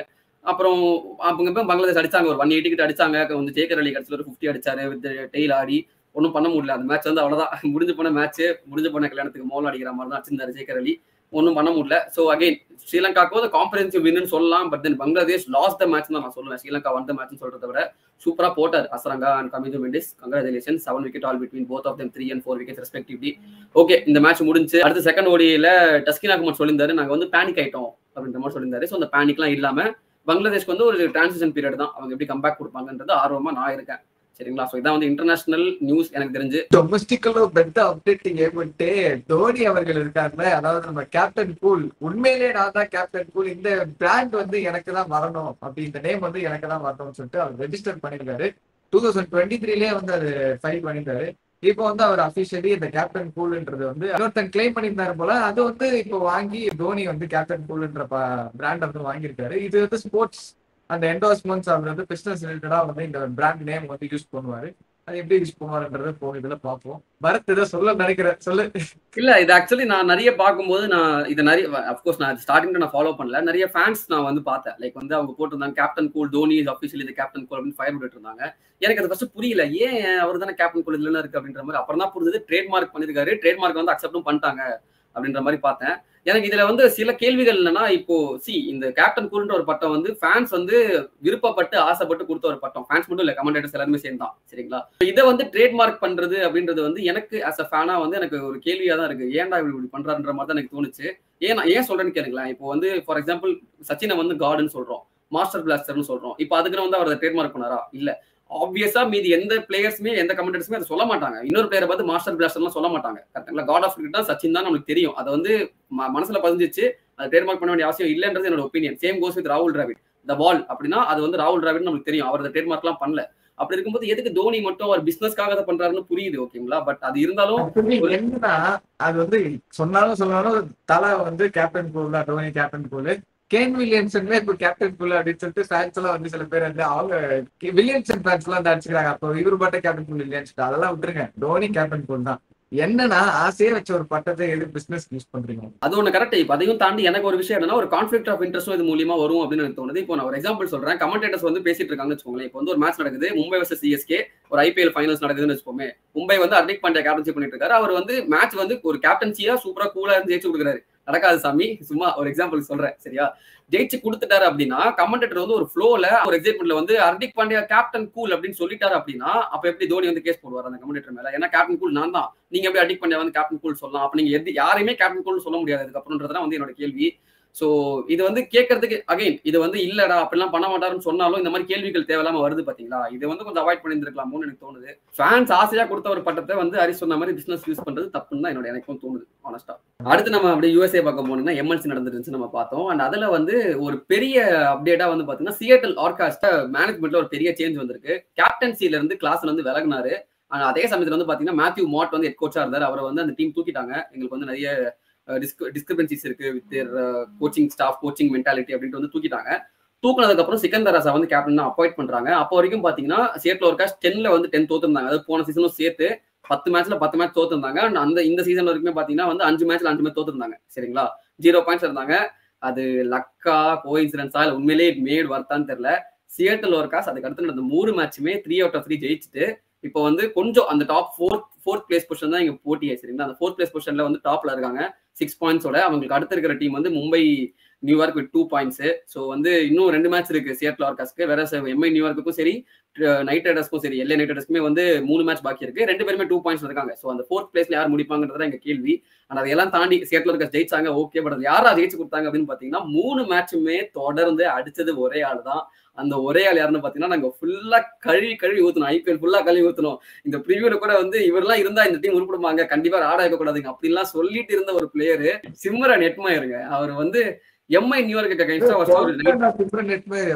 அப்புறம் அவங்க பங்களாதேஷ் அடிச்சாங்க, ஒரு 180 கிட்ட அடிச்சாங்க. வந்து ஜேக்கர் அலி கடைசியில் ஒரு 50 அடிச்சாரு வித் டெய்ல் ஆடி. ஒன்றும் பண்ண முடியல. அந்த மேட்ச் வந்து அவ்வளவுதான், முடிஞ்சு போன மேட்ச், முடிஞ்சு போன கல்யாணத்துக்கு மோல் அடிக்கிற மாதிரி தான் அடிச்சிருந்தாரு ஜேக்கர் அலி. ஒன்றும் பண்ண முடியல. ஸோ அகைன் ஸ்ரீலங்காவுக்கு வந்து காம்பரன்சிவ் வின்னு சொல்லலாம். But then Bangladesh lost the match தான் நான் சொல்லுவேன். ஸ்ரீலங்கா வந்த மேட்ச் சொல்றதை விட சூப்பரா போட்டார் Hasaranga and Kamindu Mendis. Congratulation. 7 wicket all between both of them, 3 and 4 wickets respectively. Okay, இந்த மேட்ச் முடிஞ்சு. அடுத்து செகண்ட் ஓடியில டஸ்கினா குமார் சொல்லியிருந்தாரு, நாங்க வந்து பேனிக் ஆயிட்டோம் அப்படின்ற மாதிரி சொல்லியிருந்தாரு. ஸோ அந்த பேனிக்லாம் இல்லாம பங்களாதேஷ்க்கு வந்து ஒரு டிரான்சிஷன் பீரியட் தான். அவங்க எப்படி கம்பேக் கொடுப்பாங்கன்றது ஆர்வமா நான் இருக்கேன். சரிங்களா. ஸோ இதான் வந்து இன்டர்நேஷனல் நியூஸ் எனக்கு தெரிஞ்சு. டொமஸ்டிக்கலோ பெட்ட அப்டேட்டிங் ஏற்பட்டு தோனி அவர்கள் இருக்காருல, அதாவது நம்ம கேப்டன் கூல், உண்மையிலேயே நான் தான் கேப்டன் கூல், இந்த பிராண்ட் வந்து எனக்கு தான் வரணும் அப்படி, இந்த நேம் வந்து எனக்கு தான் வரணும்னு சொல்லிட்டு அவர் ரெஜிஸ்டர் பண்ணிருக்காரு. 2023லயே வந்து அது ஃபைல் பண்ணிருந்தாரு. இப்போ வந்து அவர் அபிஷியலி இந்த கேப்டன் கூல்ன்றது வந்து இன்னொருத்தன் கிளைம் பண்ணியிருந்தாரு போல, அது வந்து இப்போ வாங்கி தோனி வந்து கேப்டன் கூல்ன்ற பிராண்ட் வந்து வாங்கியிருக்காரு. இது வந்து ஸ்போர்ட்ஸ் அந்த என்டோர்ஸ்மெண்ட்ஸ் அவர் வந்து பிசினஸ் ரிலேட்டடா வந்து இந்த பிராண்ட் நேம் வந்து யூஸ் பண்ணுவாரு. அது எப்படி யூஸ் பண்ணுவாருன்றத போக இதுல பார்ப்போம். பரத் இதை சொல்ல நினைக்கிறேன், சொல்லு. இல்ல இது ஆக்சுவலி நான் நிறைய பார்க்கும்போது நான் இதை நிறைய அப்கோர்ஸ் நான் ஸ்டார்டிங்ல நான் ஃபாலோ பண்ணல. நிறைய ஃபேன்ஸ் நான் வந்து பார்த்தேன். லைக் வந்து அவங்க போட்டிருந்தாங்க captain cool Dhoni is officially இது கேப்டன் கூல் அப்படின்னு ஃபயர் விட்டுட்டு இருந்தாங்க. எனக்கு அது ஃபர்ஸ்ட் புரியல, ஏன் அவர் தானே கேப்டன் கூல் இதுல இருக்கு அப்படின்ற மாதிரி. அப்புறம் தான் புரிஞ்சது ட்ரேட்மார்க் பண்ணிருக்காரு, ட்ரேட்மார்க் வந்து அக்செப்டும் பண்ணிட்டாங்க அப்படின்ற மாதிரி பார்த்தேன். எனக்கு இதுல வந்து சில கேள்விகள் என்னன்னா, இப்போ இந்த கேப்டன் கூல்ன்ற ஒரு பட்டம் வந்து ஃபேன்ஸ் வந்து விருப்பப்பட்டு ஆசைப்பட்டு கொடுத்த ஒரு பட்டம். ஃபேன்ஸ் மட்டும் இல்ல, கமெண்டேட்டர்ஸ் எல்லாருமே சேர்ந்தான், சரிங்களா. இதை வந்து ட்ரேட்மார்க் பண்றது அப்படின்றது வந்து எனக்கு ஆஸ் அ ஃபேனா வந்து எனக்கு ஒரு கேள்வியா தான் இருக்கு. ஏன்டா இப்படி பண்றாருன்ற மாதிரி தான் எனக்கு தோணுச்சு. ஏன் சொல்றேன்னு கேளுங்களேன். இப்போ வந்து ஃபார் எக்ஸாம்பிள் சச்சினை வந்து கார்டுன்னு சொல்றோம், மாஸ்டர் பிளாஸ்டர்னு சொல்றோம். இப்போ அதுக்குன்னு வந்து அவர் ட்ரேட்மார்க் பண்ணாரா? இல்ல. ஆப்வியஸா மீதி எந்த பிளேயர்ஸுமே எந்த கமெண்டேட்டர்ஸுமே அதை சொல்ல மாட்டாங்க. இன்னொரு பிளேயரை பார்த்து மாஸ்டர் பிளாஸ்டர்லாம் சொல்ல மாட்டாங்க. கரெக்டுங்களா. காட் ஆஃப் கிரிக்கெட் தான் சச்சின் தான் நமக்கு தெரியும். அதை வந்து மனசுல பதிஞ்சிச்சு. அதை ட்ரேட்மார்க் பண்ண வேண்டிய அவசியம் இல்லைன்றது என்னோட ஒப்பீனியன். சேம் கோஸ் வித் ராகுல் டிராவிட். த பால் அப்படின்னா அது வந்து ராகுல் டிராவிட் நமக்கு தெரியும். அவர் ட்ரேட்மார்க்லாம் பண்ணல. அப்படி இருக்கும்போது எதுக்கு தோனி மட்டும் அவர் பிசினஸ்க்காக அதை பண்றாருன்னு புரியுது, ஓகேங்களா. பட் அது இருந்தாலும் என்னன்னா அது வந்து சொன்னாலும் தலை வந்து கேப்டன் கூல் தான், தோனி கேப்டன் கூல். கேன் வில்லியம்சன்மே இப்போ கேப்டன் கூல் அப்படின்னு சொல்லிட்டு ஃபேன்ஸ் எல்லாம் வந்து சில பேர் வந்து அவங்க வில்லியம்சன் ஃபேன்ஸ் எல்லாம் அடிச்சுக்கிறாங்க. அப்போ இவரு பாட்ட கேப்டன் கூல் இல்லையான்னு அதெல்லாம் விட்டுருங்க, தோனி கேப்டன் கூல் தான். என்னன்னா ஆசையே வச்ச ஒரு பட்டத்தை எது பிசினஸ் யூஸ் பண்றீங்க? அது ஒண்ணு கரெக்ட். இப்ப அதையும் தாண்டி எனக்கு ஒரு விஷயம் என்னன்னா, ஒரு கான்ஃபிளிக்ட் ஆஃப் இன்ட்ரெஸ்டும் இது மூலியமா வரும் அப்படின்னு எனக்கு தோணுது. இப்போ நான் ஒரு எக்ஸாம்பிள் சொல்றேன். கமெண்டேட்டர்ஸ் வந்து பேசிட்டு இருக்காங்கன்னு வச்சுக்கோங்களேன். இப்போ வந்து ஒரு மேட்ச் நடக்குது, மும்பை வர்சஸ் சிஎஸ்கே, ஒரு ஐபிஎல் ஃபைனல்ஸ் நடக்குதுன்னு வச்சுக்கோமே. மும்பை வந்து ஹர்திக் பாண்டியா கேப்டன்சி பண்ணிட்டு இருக்காரு. அவர் வந்து மேட்ச் வந்து ஒரு கேப்டன்சியா சூப்பரா கூலா இருந்து ஜெயிச்சு கொடுக்குறாரு. நடக்காது சாமி, சும்மா ஒரு எக்ஸாம்பிள் சொல்றேன், சரியா. ஜெயிச்சு கொடுத்துட்டாரு அப்படின்னா கமெண்டேட்டர் வந்து ஒரு ஃப்ளோல ஒரு எக்ஸைட்மெண்ட்ல வந்து ஹர்திக் பாண்டியா கேப்டன் கூல் அப்படின்னு சொல்லிட்டாரு அப்படின்னா, அப்ப எப்படி தோனி வந்து கேஸ் போடுவார் அந்த கமெண்டேட்டர் மேல? ஏன்னா கேப்டன் கூல் நான் தான், நீங்க எப்படி ஹர்திக் பாண்டியா வந்து கேப்டன் கூல் சொல்லலாம்? அப்ப நீங்க யாரையுமே கேப்டன் கூல் சொல்ல முடியாது அதுக்கப்புறம்ன்றதுதான் வந்து என்னோட கேள்வி. சோ இது வந்து கேட்கறதுக்கு அகைன் இது வந்து இல்லடா அப்படிலாம் பண்ண மாட்டாருன்னு சொன்னாலும் இந்த மாதிரி கேள்விகள் தேவையில்லாம வருது பாத்தீங்களா. இது வந்து கொஞ்சம் அவாய்ட் பண்ணிருக்கலாமோன்னு எனக்கு தோணுது. ஃபேன்ஸ் ஆசையா கொடுத்த ஒரு பட்டத்தை வந்து ஹரிஷ் சொன்ன மாதிரி பிசினஸ் யூஸ் பண்றது தப்புன்னு தான் எனக்கும் தோணுது ஆனஸ்டா. அடுத்து நம்ம அப்படியே யூஎஸ்ஏ பார்க்க போனோம்னா எம்எல்சி நடந்துருச்சு நம்ம பார்த்தோம். அண்ட் அதுல வந்து ஒரு பெரிய அப்டேட்டா வந்து பாத்தீங்கன்னா சியாட்டில் ஆர்காஸ்ட் மேனேஜ்மெண்ட்ல ஒரு பெரிய சேஞ்ச் வந்திருக்கு. கேப்டன்சில இருந்து கிளாஸ்ல வந்து விலகினாரு. அதே சமயத்துல வந்து பாத்தீங்கன்னா மேத்யூ மாட் வந்து ஹெட் கோச்சா இருந்தாரு. அவரை வந்து அந்த டீம் தூக்கிட்டாங்க. எங்களுக்கு வந்து நிறைய டிஸ்கிரிபன்சிஸ் இருக்கு with their coaching staff, coaching mentality அப்படின்ட்டு வந்து தூக்கிட்டாங்க. தூக்குனதுக்கு அப்புறம் சிக்கந்தர் ராசா வந்து கேப்டன் அப்பாயிண்ட் பண்றாங்க. அப்போ வரைக்கும் பாத்தீங்கன்னா சியாட்டில் ஆர்காஸ்ட் 10ல வந்து 10 தோத்துருந்தாங்க. அதாவது போன சீசனும் சேர்த்து 10 மேட்ச்ல 10 மேட்ச் தோத்துருந்தாங்க. இந்த சீசன் வரைக்குமே பாத்தீங்கன்னா வந்து 5 மேட்ச்ல 5 மேட்ச் தோத்துருந்தாங்க, சரிங்களா. 0 பாயிண்ட்ஸ் இருந்தாங்க. அது லக்கா கோஇன்சிடென்ஸா இல்ல உண்மையிலேயே மேட் வர்த்தான்னு தெரியல. சியாட்டில் ஆர்காஸ்ட் அதுக்கு அடுத்து நடந்த 3 மேட்சுமே 3 out of 3 ஜெயிச்சுட்டு இப்போ வந்து கொஞ்சம் அந்த டாப் ஃபோர்த் பிளேஸ் பொசிஷன் தான் இங்க போட்டியே, சரிங்களா. அந்த 4th பிளேஸ் பொசிஷன்ல வந்து டாப்ல இருக்காங்க 6 பாயிண்ட்ஸோட. அவங்களுக்கு அடுத்து இருக்கிற டீம் வந்து Mumbai New York with 2 points. So வந்து இன்னும் 2 மேட்ச் இருக்கு சியாட்டில் ஆர்காஸ்க்கு. வேற எம்ஐ நியூயார்க்குக்கும் சரி, நைட் ரைடர்ஸ்க்கும் சரி, எல்ஏ நைட் ரைடர்ஸ்க்குமே வந்து 3 மேட்ச் பாக்கி இருக்கு. 2 பேருமே 2 பாயிண்ட்ஸ் இருக்காங்க. ஸோ அந்த 4th பிளேஸ்ல யார் முடிப்பாங்கன்றத எங்க கேள்வி. ஆனா அதையெல்லாம் தாண்டி சியாட்டில் ஆர்காஸ்ட் ஜெயிச்சாங்க, ஓகே. பட் அது யாரா ஜெயிச்சு கொடுத்தாங்க அப்படின்னு பாத்தீங்கன்னா 3 மேட்சுமே தொடர்ந்து அடிச்சது ஒரே ஆள் தான். அந்த ஒரே ஆள் யாருன்னு பாத்தீங்கன்னா நாங்க ஃபுல்லா கழுவி ஊத்தணும். ஐபிஎல் ஃபுல்லா கழுவி ஊத்தணும். இந்த ப்ரிவியூல கூட வந்து இவரெல்லாம் இருந்தா இந்த டீம் உருப்பிடுவாங்க, கண்டிப்பா ஆட வைக்க கூடாதுங்க அப்படின்லாம் சொல்லிட்டு இருந்த ஒரு பிளேயரு சிம்ரன் நெட்மயருங்க. அவர் வந்து எம்ஐ நியூயார்க்கு அகைன்ஸ்டா ஃபர்ஸ்ட்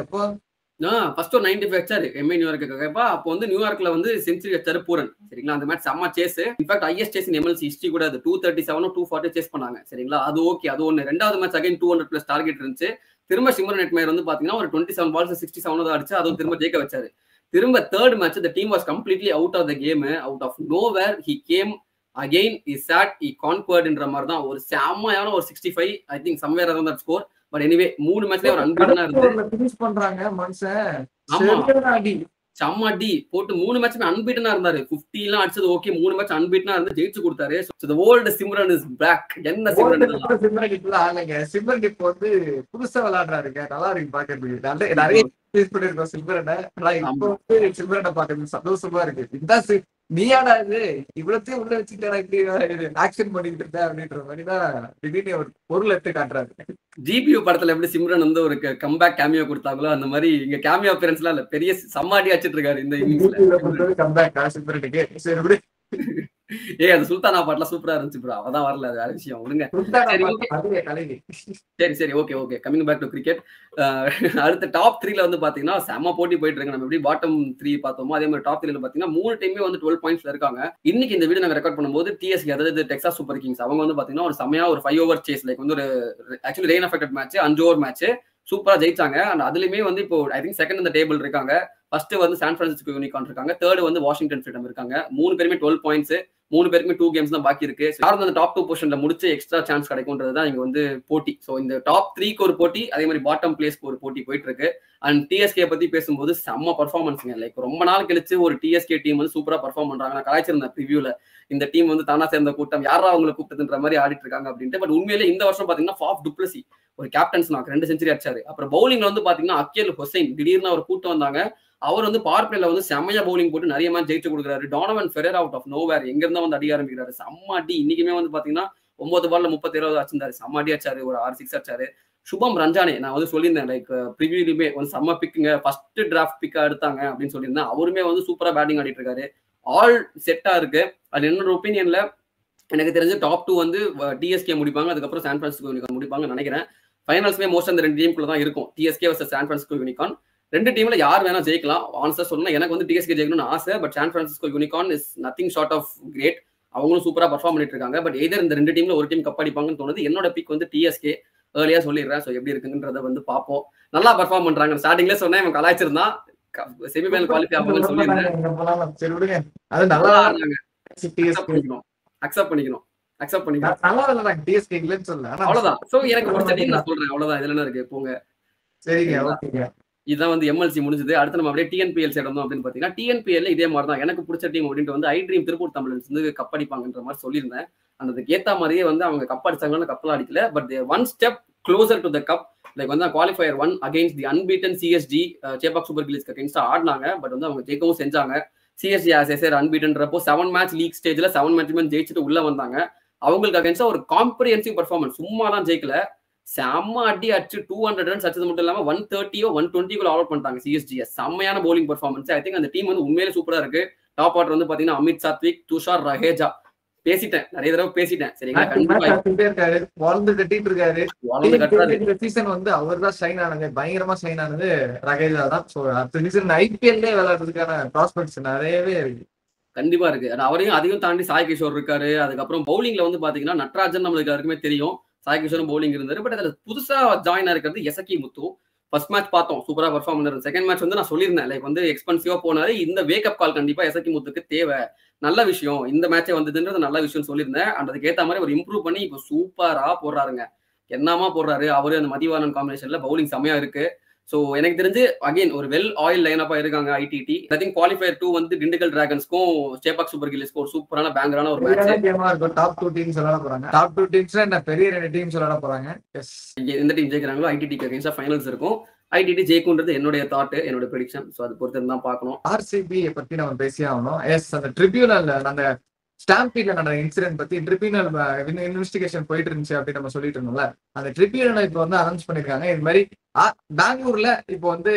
ஒரு 95 வச்சாரு எம்ஐ நியூயார்க்கு. அப்போ வந்து நியூயார்க்ல வந்து செஞ்சுரி வச்சாரு பூரன், சரிங்களா. அந்த மேட்ச் செம்ம chase. In fact highest chase in MLC history கூட அது 237 240 சேஸ் பண்ணாங்க, சரிங்களா. அது ஓகே, அது ஒண்ணு. ரெண்டாவது மேட்ச் அகைன் 200+ டார்கெட் இருந்துச்சு. திரும்ப சிம்ரன் நெட்மயர் வந்து பாத்தீங்கன்னா ஒரு 27 balls 67 அடிச்சு அதுவும் திரும்ப ஜெயிக்க வச்சாரு. திரும்ப third match the team was completely out of the game. Out of nowhere he came again, he sat, he conquered ன்ற மாதிரி தான் ஒரு செம்மையான ஒரு 65 I think somewhere around that score. But anyway 3 மேட்ச்லயே ஒரு அன்பீட்டனா இருந்து ஃபினிஷ் பண்றாங்க மனுஷன். ஆமா, செம்ம அடி போட்டு 3 மேட்ச்மே அன்பீட்டனா இருந்தாரு. 50 எல்லாம் அடிச்சது ஓகே, 3 மேட்ச் அன்பீட்டனா இருந்து ஜெயிச்சு கொடுத்தாரு. So the old Simran is back. என்ன சிம்ரன் இப்பலாம் ஆளுங்க. சிம்ரன் இப்போ வந்து புதுசா விளையாடுறாருங்க, நல்லா இருக்கு பாக்குறதுக்கு. நிறைய பண்ணிருக்கோம் சிம்ரனை. ஆனா இப்போ வந்து சிம்ரனை பாக்குறது சந்தோஷமா இருக்கு. நீயாடா இது இவ்வளத்தையும் உள்ள வச்சுட்டா இப்படி ஆக்ஷன் பண்ணிட்டு இருந்த அப்படின்ற மாதிரிதான் திடீர்னு ஒரு பொருள் எடுத்து காட்டுறாரு. ஜிபியூ படத்துல எப்படி சிம்ரன் வந்து ஒரு கம்பேக் கேமியோ கொடுத்தாங்களோ அந்த மாதிரி இங்க கேமியோ அப்பியரன்ஸ் எல்லாம் இல்ல, பெரிய சம்மாடி அடிச்சிட்டு இருக்காரு இந்த இன்னிங்ஸ்ல. கம்பேக் சிம்ரனுக்கு சரி விடு. அந்த சுல்தானா பாட்டுலாம் சூப்பரா இருந்துச்சு ப்ரோ. அவதான் வரல, அது வேற விஷயம் விடுங்க. சரி okay coming back to cricket. அடுத்த டாப் 3ல வந்து பாத்தீங்கன்னா செம்ம போட்டி போயிட்டு இருக்கு. நம்ம எப்படி பாட்டம் 3 பார்த்தோமோ அதே மாதிரி டாப் 3ல பாத்தீங்கன்னா 3 டீமே வந்து 12 பாயிண்ட்ஸ்ல இருக்காங்க. இன்னைக்கு இந்த வீடியோ நாங்க ரெக்கார்ட் பண்ணும்போது டிஎஸ்கே, அதாவது டெக்சாஸ் சூப்பர் கிங்ஸ், அவங்க வந்து பாத்தீங்கன்னா ஒரு செமையா ஒரு 5 ஓவர் சேஸ், லைக் வந்து ஒரு actually rain affected match, 5 over match சூப்பரா ஜெயிச்சாங்க. அண்ட் அதுலயுமே வந்து இப்போ ஐ திங்க் செகண்ட் இந்த டேபிள் இருக்காங்க. ஃபர்ஸ்ட் வந்து சான் பிரான்சிஸ்கோ யூனிகார்ன் இருக்காங்க, தேர்ட் வந்து வாஷிங்டன் ஃப்ரீடம் இருக்காங்க. 3 பேருமே 12 பாயிண்ட்ஸ், 3 பேருக்குமே 2 கேம்ஸ் தான் பாக்கி இருக்கு. யாரும் அந்த டாப் 2 பொசிஷன்ல முடிச்சு எக்ஸ்ட்ரா சான்ஸ் கிடைக்கும்ன்றது தான் இங்க வந்து போட்டி. ஸோ இந்த டாப் 3க்கு ஒரு போட்டி, அதே மாதிரி பாட்டம் பிளேஸ்க்கு ஒரு போட்டி போயிட்டு இருக்கு. அண்ட் டிஎஸ்கே பத்தி பேசும்போது செம்ம பர்ஃபார்மன்ஸ்ங்க. லைக் ரொம்ப நாள் கழிச்சு ஒரு டிஎஸ்கே டீம் வந்து சூப்பரா பர்ஃபார்ம் பண்றாங்க. நான் கலாய்ச்சிருந்தேன் ரிவ்யூல, இந்த டீம் வந்து தானா சேர்ந்த கூட்டம், யாரா அவங்களை கூப்பிட்டதுன்ற மாதிரி ஆடிட்டு இருக்காங்க அப்படின்ட்டு. பட் உண்மையிலே இந்த வருஷம் பாத்தீங்கன்னா ஃபாஃப் டு பிளஸி ஒரு கேப்டன்ஸ் நாக்கு 2 செஞ்சுரி அடிச்சாரு. அப்புறம் பவுலிங்ல வந்து பாத்தீங்கன்னா அக்கேல் ஹுசைன் திடீர்னு அவர் கூட்டம் வந்தாங்க. அவர் வந்து பவர் பிளேல வந்து செம்மையா பவுலிங் போட்டு நிறைய மேட்ச் ஜெயிச்சு கொடுக்குறாரு. Donovan Ferreira out of nowhere எங்க இருந்தா வந்து அடிக்க ஆரம்பிக்கிறாரு. செம்ம அடி. இன்னைக்குமே வந்து பாத்தீங்கன்னா 9 பால்ல 37 அடிச்சிருந்தாரு. செம்ம அடி அடிச்சாரு, ஒரு 6 அடிச்சாரு. சுபம் ரஞ்சானே நான் வந்து சொல்லியிருந்தேன், லைக் ப்ரிவியூலுமே வந்து செம்ம பிக்குங்க, ஃபர்ஸ்ட் டிராஃப்ட் பிக்கா எடுத்தாங்க அப்படின்னு சொல்லியிருந்தேன். அவருமே வந்து சூப்பரா பேட்டிங் ஆடிட்டு இருக்காரு. ஆல் செட்டா இருக்கு. அது என்னோட ஒப்பீனியன்ல எனக்கு தெரிஞ்சு டாப் 2 வந்து டிஎஸ்கே முடிப்பாங்க, அதுக்கப்புறம் சான் பிரான்சிஸ்கோ யூனிகார்ன் முடிப்பாங்கன்னு நினைக்கிறேன். ஃபைனல்ஸ்மே மோஸ்ட் அந்த 2 டீமுக்குள்ள தான் இருக்கும், TSK versus San Francisco Unicorn. 2 டீம்ல யார் வேணா ஜெயிக்கலாம். ஆன்சர் சொல்லணும், எனக்கு வந்து டிஎஸ்கே ஜெயிக்கணும்னு ஆசை. But San Francisco Unicorn is nothing short of great. அவங்களும் சூப்பரா பர்ஃபார்ம் பண்ணிட்டு இருக்காங்க. பட் எதர் இந்த 2 டீம்ல ஒரு டீம் கப் அடிப்பாங்கன்னு தோணுது. என்னோட பிக் வந்து டிஎஸ்கே. ஏர்லியா சொல்லிடுறேன். ஸோ எப்படி இருக்குன்றத வந்து பார்ப்போம். நல்லா பர்ஃபார்ம் பண்றாங்க. ஸ்டார்டிங்ல சொன்னேன் இவன் கலாய்ச்சிருந்தான், செமிஃபைனல் குவாலிஃபை ஆகும்னு சொல்லியிருந்தேன். அக்செப்ட் பண்ணிக்கணும். அவ்வளவுதான். சோ எனக்கு பிடிச்ச டீம் நான் சொல்றேன், அவ்வளவுதான். இதுல என்ன இருக்கு, போங்க. இதுதான் வந்து எம்எல்சி முடிஞ்சது. அடுத்து நம்ம அப்படியே டிஎன்பிஎல் சைடு வந்தோம் அப்படின்னு பாத்தீங்கன்னா, டிஎன்பிஎல் இதே மாதிரி தான் எனக்கு பிடிச்ச டீம் அப்படின்ட்டு வந்து ஐ ட்ரீம் திருப்பூர் தமிழன்ஸ் வந்து கப் அடிப்பாங்கன்ற மாதிரி சொல்லியிருந்தேன். அதுக்கு ஏத்த மாதிரியே வந்து அவங்க கப் அடிச்சாங்கன்னு கப்பலாம் அடிக்கல. But one step closer to the cup. Like வந்து qualifier 1 against the unbeaten CST Chepauk super கில்ஸ்க்கு அகைன்ஸ்டா ஆடினாங்க. பட் வந்து அவங்க ஜெயிக்கவும் செஞ்சாங்க. சிஎஸ்டி ஆஸ் எஸ் அன்பீட்டன்றப்போ 7 மேட்ச் லீக் ஸ்டேஜ்ல 7 மேட்சுமே ஜெயிச்சுட்டு உள்ள வந்தாங்க. அவங்களுக்கு அகைன்ஸ்டா ஒரு காம்ப்ரிஹென்சிவ் பர்ஃபார்மன்ஸ், சும்மாலாம் ஜெயிக்கல, செம்ம அடி அடிச்சு 200 ரன்ஸ் அடிச்சது மட்டும் இல்லாம 130 120 ஆல் அவுட் பண்ணிட்டாங்க சிஎஸ்டியை. செம்மையான பவுலிங் பர்ஃபார்மன்ஸ். ஐ திங்க் அந்த டீம் வந்து உண்மையிலே சூப்பரா இருக்கு. டாப் ஆர்டர் வந்து பாத்தீங்கன்னா அமித் சாத்விக், துஷார் ரஹேஜா. பேசிட்டேன், நிறைய தடவை பேசிட்டேன். சரிங்களா, சீசன் வந்து அவர்தான் ஷைன் ஆனது, பயங்கரமா ஷைன் ஆனது ரஹேஜா தான். சோ அடுத்த சீசன் ஐபிஎல்லே விளையாடுறதுக்கான ப்ராஸ்பெக்ட்ஸ் நிறையவே இருக்கு. கண்டிப்பா இருக்கு. அவரையும் அதையும் தாண்டி சாய் கிஷோர் இருக்காரு. அதுக்கப்புறம் பவுலிங்ல வந்து பாத்தீங்கன்னா நட்ராஜன் நம்மளுக்கு எல்லாருக்குமே தெரியும், சாய் கிஷோரும் பவுலிங் இருந்தாரு. பட் அதுல புதுசா ஜாயின் ஆயிருக்கிறது எசக்கி முத்து. ஃபர்ஸ்ட் மேட்ச் பார்த்தோம், சூப்பரா பர்ஃபார்ம் பண்ணாரு. செகண்ட் மேட்ச் வந்து நான் சொல்லியிருந்தேன், லைக் வந்து எக்ஸ்பென்சிவா போனாரு. இந்த வேக்கப் கால் கண்டிப்பா எசக்கி முத்துக்கு தேவை, நல்ல விஷயம். இந்த மேட்சே வந்ததுன்றது நல்ல விஷயம் சொல்லியிருந்தேன். அண்ட் அதுக்கு ஏற்ற மாதிரி ஒரு இம்ப்ரூவ் பண்ணி இப்போ சூப்பரா போடுறாருங்க. என்னமா போடுறாரு அவரு. அந்த மதிவானன் காம்பினேஷன்ல பவுலிங் செமையா இருக்கு. ஸோ எனக்கு தெரிஞ்சு அகைன் ஒரு வெல் ஆயில் லைனப்பா இருக்காங்க ஐடிடி. ஐ திங்க் குவாலிஃபயர் 2 வந்து திண்டுக்கல் டிராகன்ஸ்க்கும் சேப்பாக் சூப்பர் கில்ஸ்க்கும் ஒரு சூப்பரான பேங்கரான ஒரு மேட்ச். டாப் 2 டீம்ஸ் விளையாட போறாங்க. டாப் 2 டீம்ஸ்ல என்ன பெரிய 2 டீம்ஸ் விளையாட போறாங்க. எஸ், எந்த டீம் ஜெயிக்கிறாங்களோ ஐடிடிக்கு அகைன்ஸ்டா ஃபைனல்ஸ் இருக்கும். ஐடிடி ஜெயிக்கும்ன்றது என்னுடைய தாட், என்னோட ப்ரெடிக்ஷன். ஸோ அது பொறுத்து தான் பார்க்கணும். ஆர்சிபி பத்தி நம்ம பேசி ஆகணும். எஸ், அந்த ட்ரிபியூனல் அந்த ஸ்டாம்பீட்ல நடந்த இன்சிடென்ட் பத்தி ட்ரிபியூனல் இன்வெஸ்டிகேஷன் போயிட்டு இருந்துச்சு அப்படின்னு நம்ம சொல்லிட்டு இருந்தோம்ல. அந்த ட்ரிபியூனல் இப்போ வந்து அனௌன்ஸ் பண்ணிருக்காங்க. இது மாதிரி பெங்களூர்ல இப்போ வந்து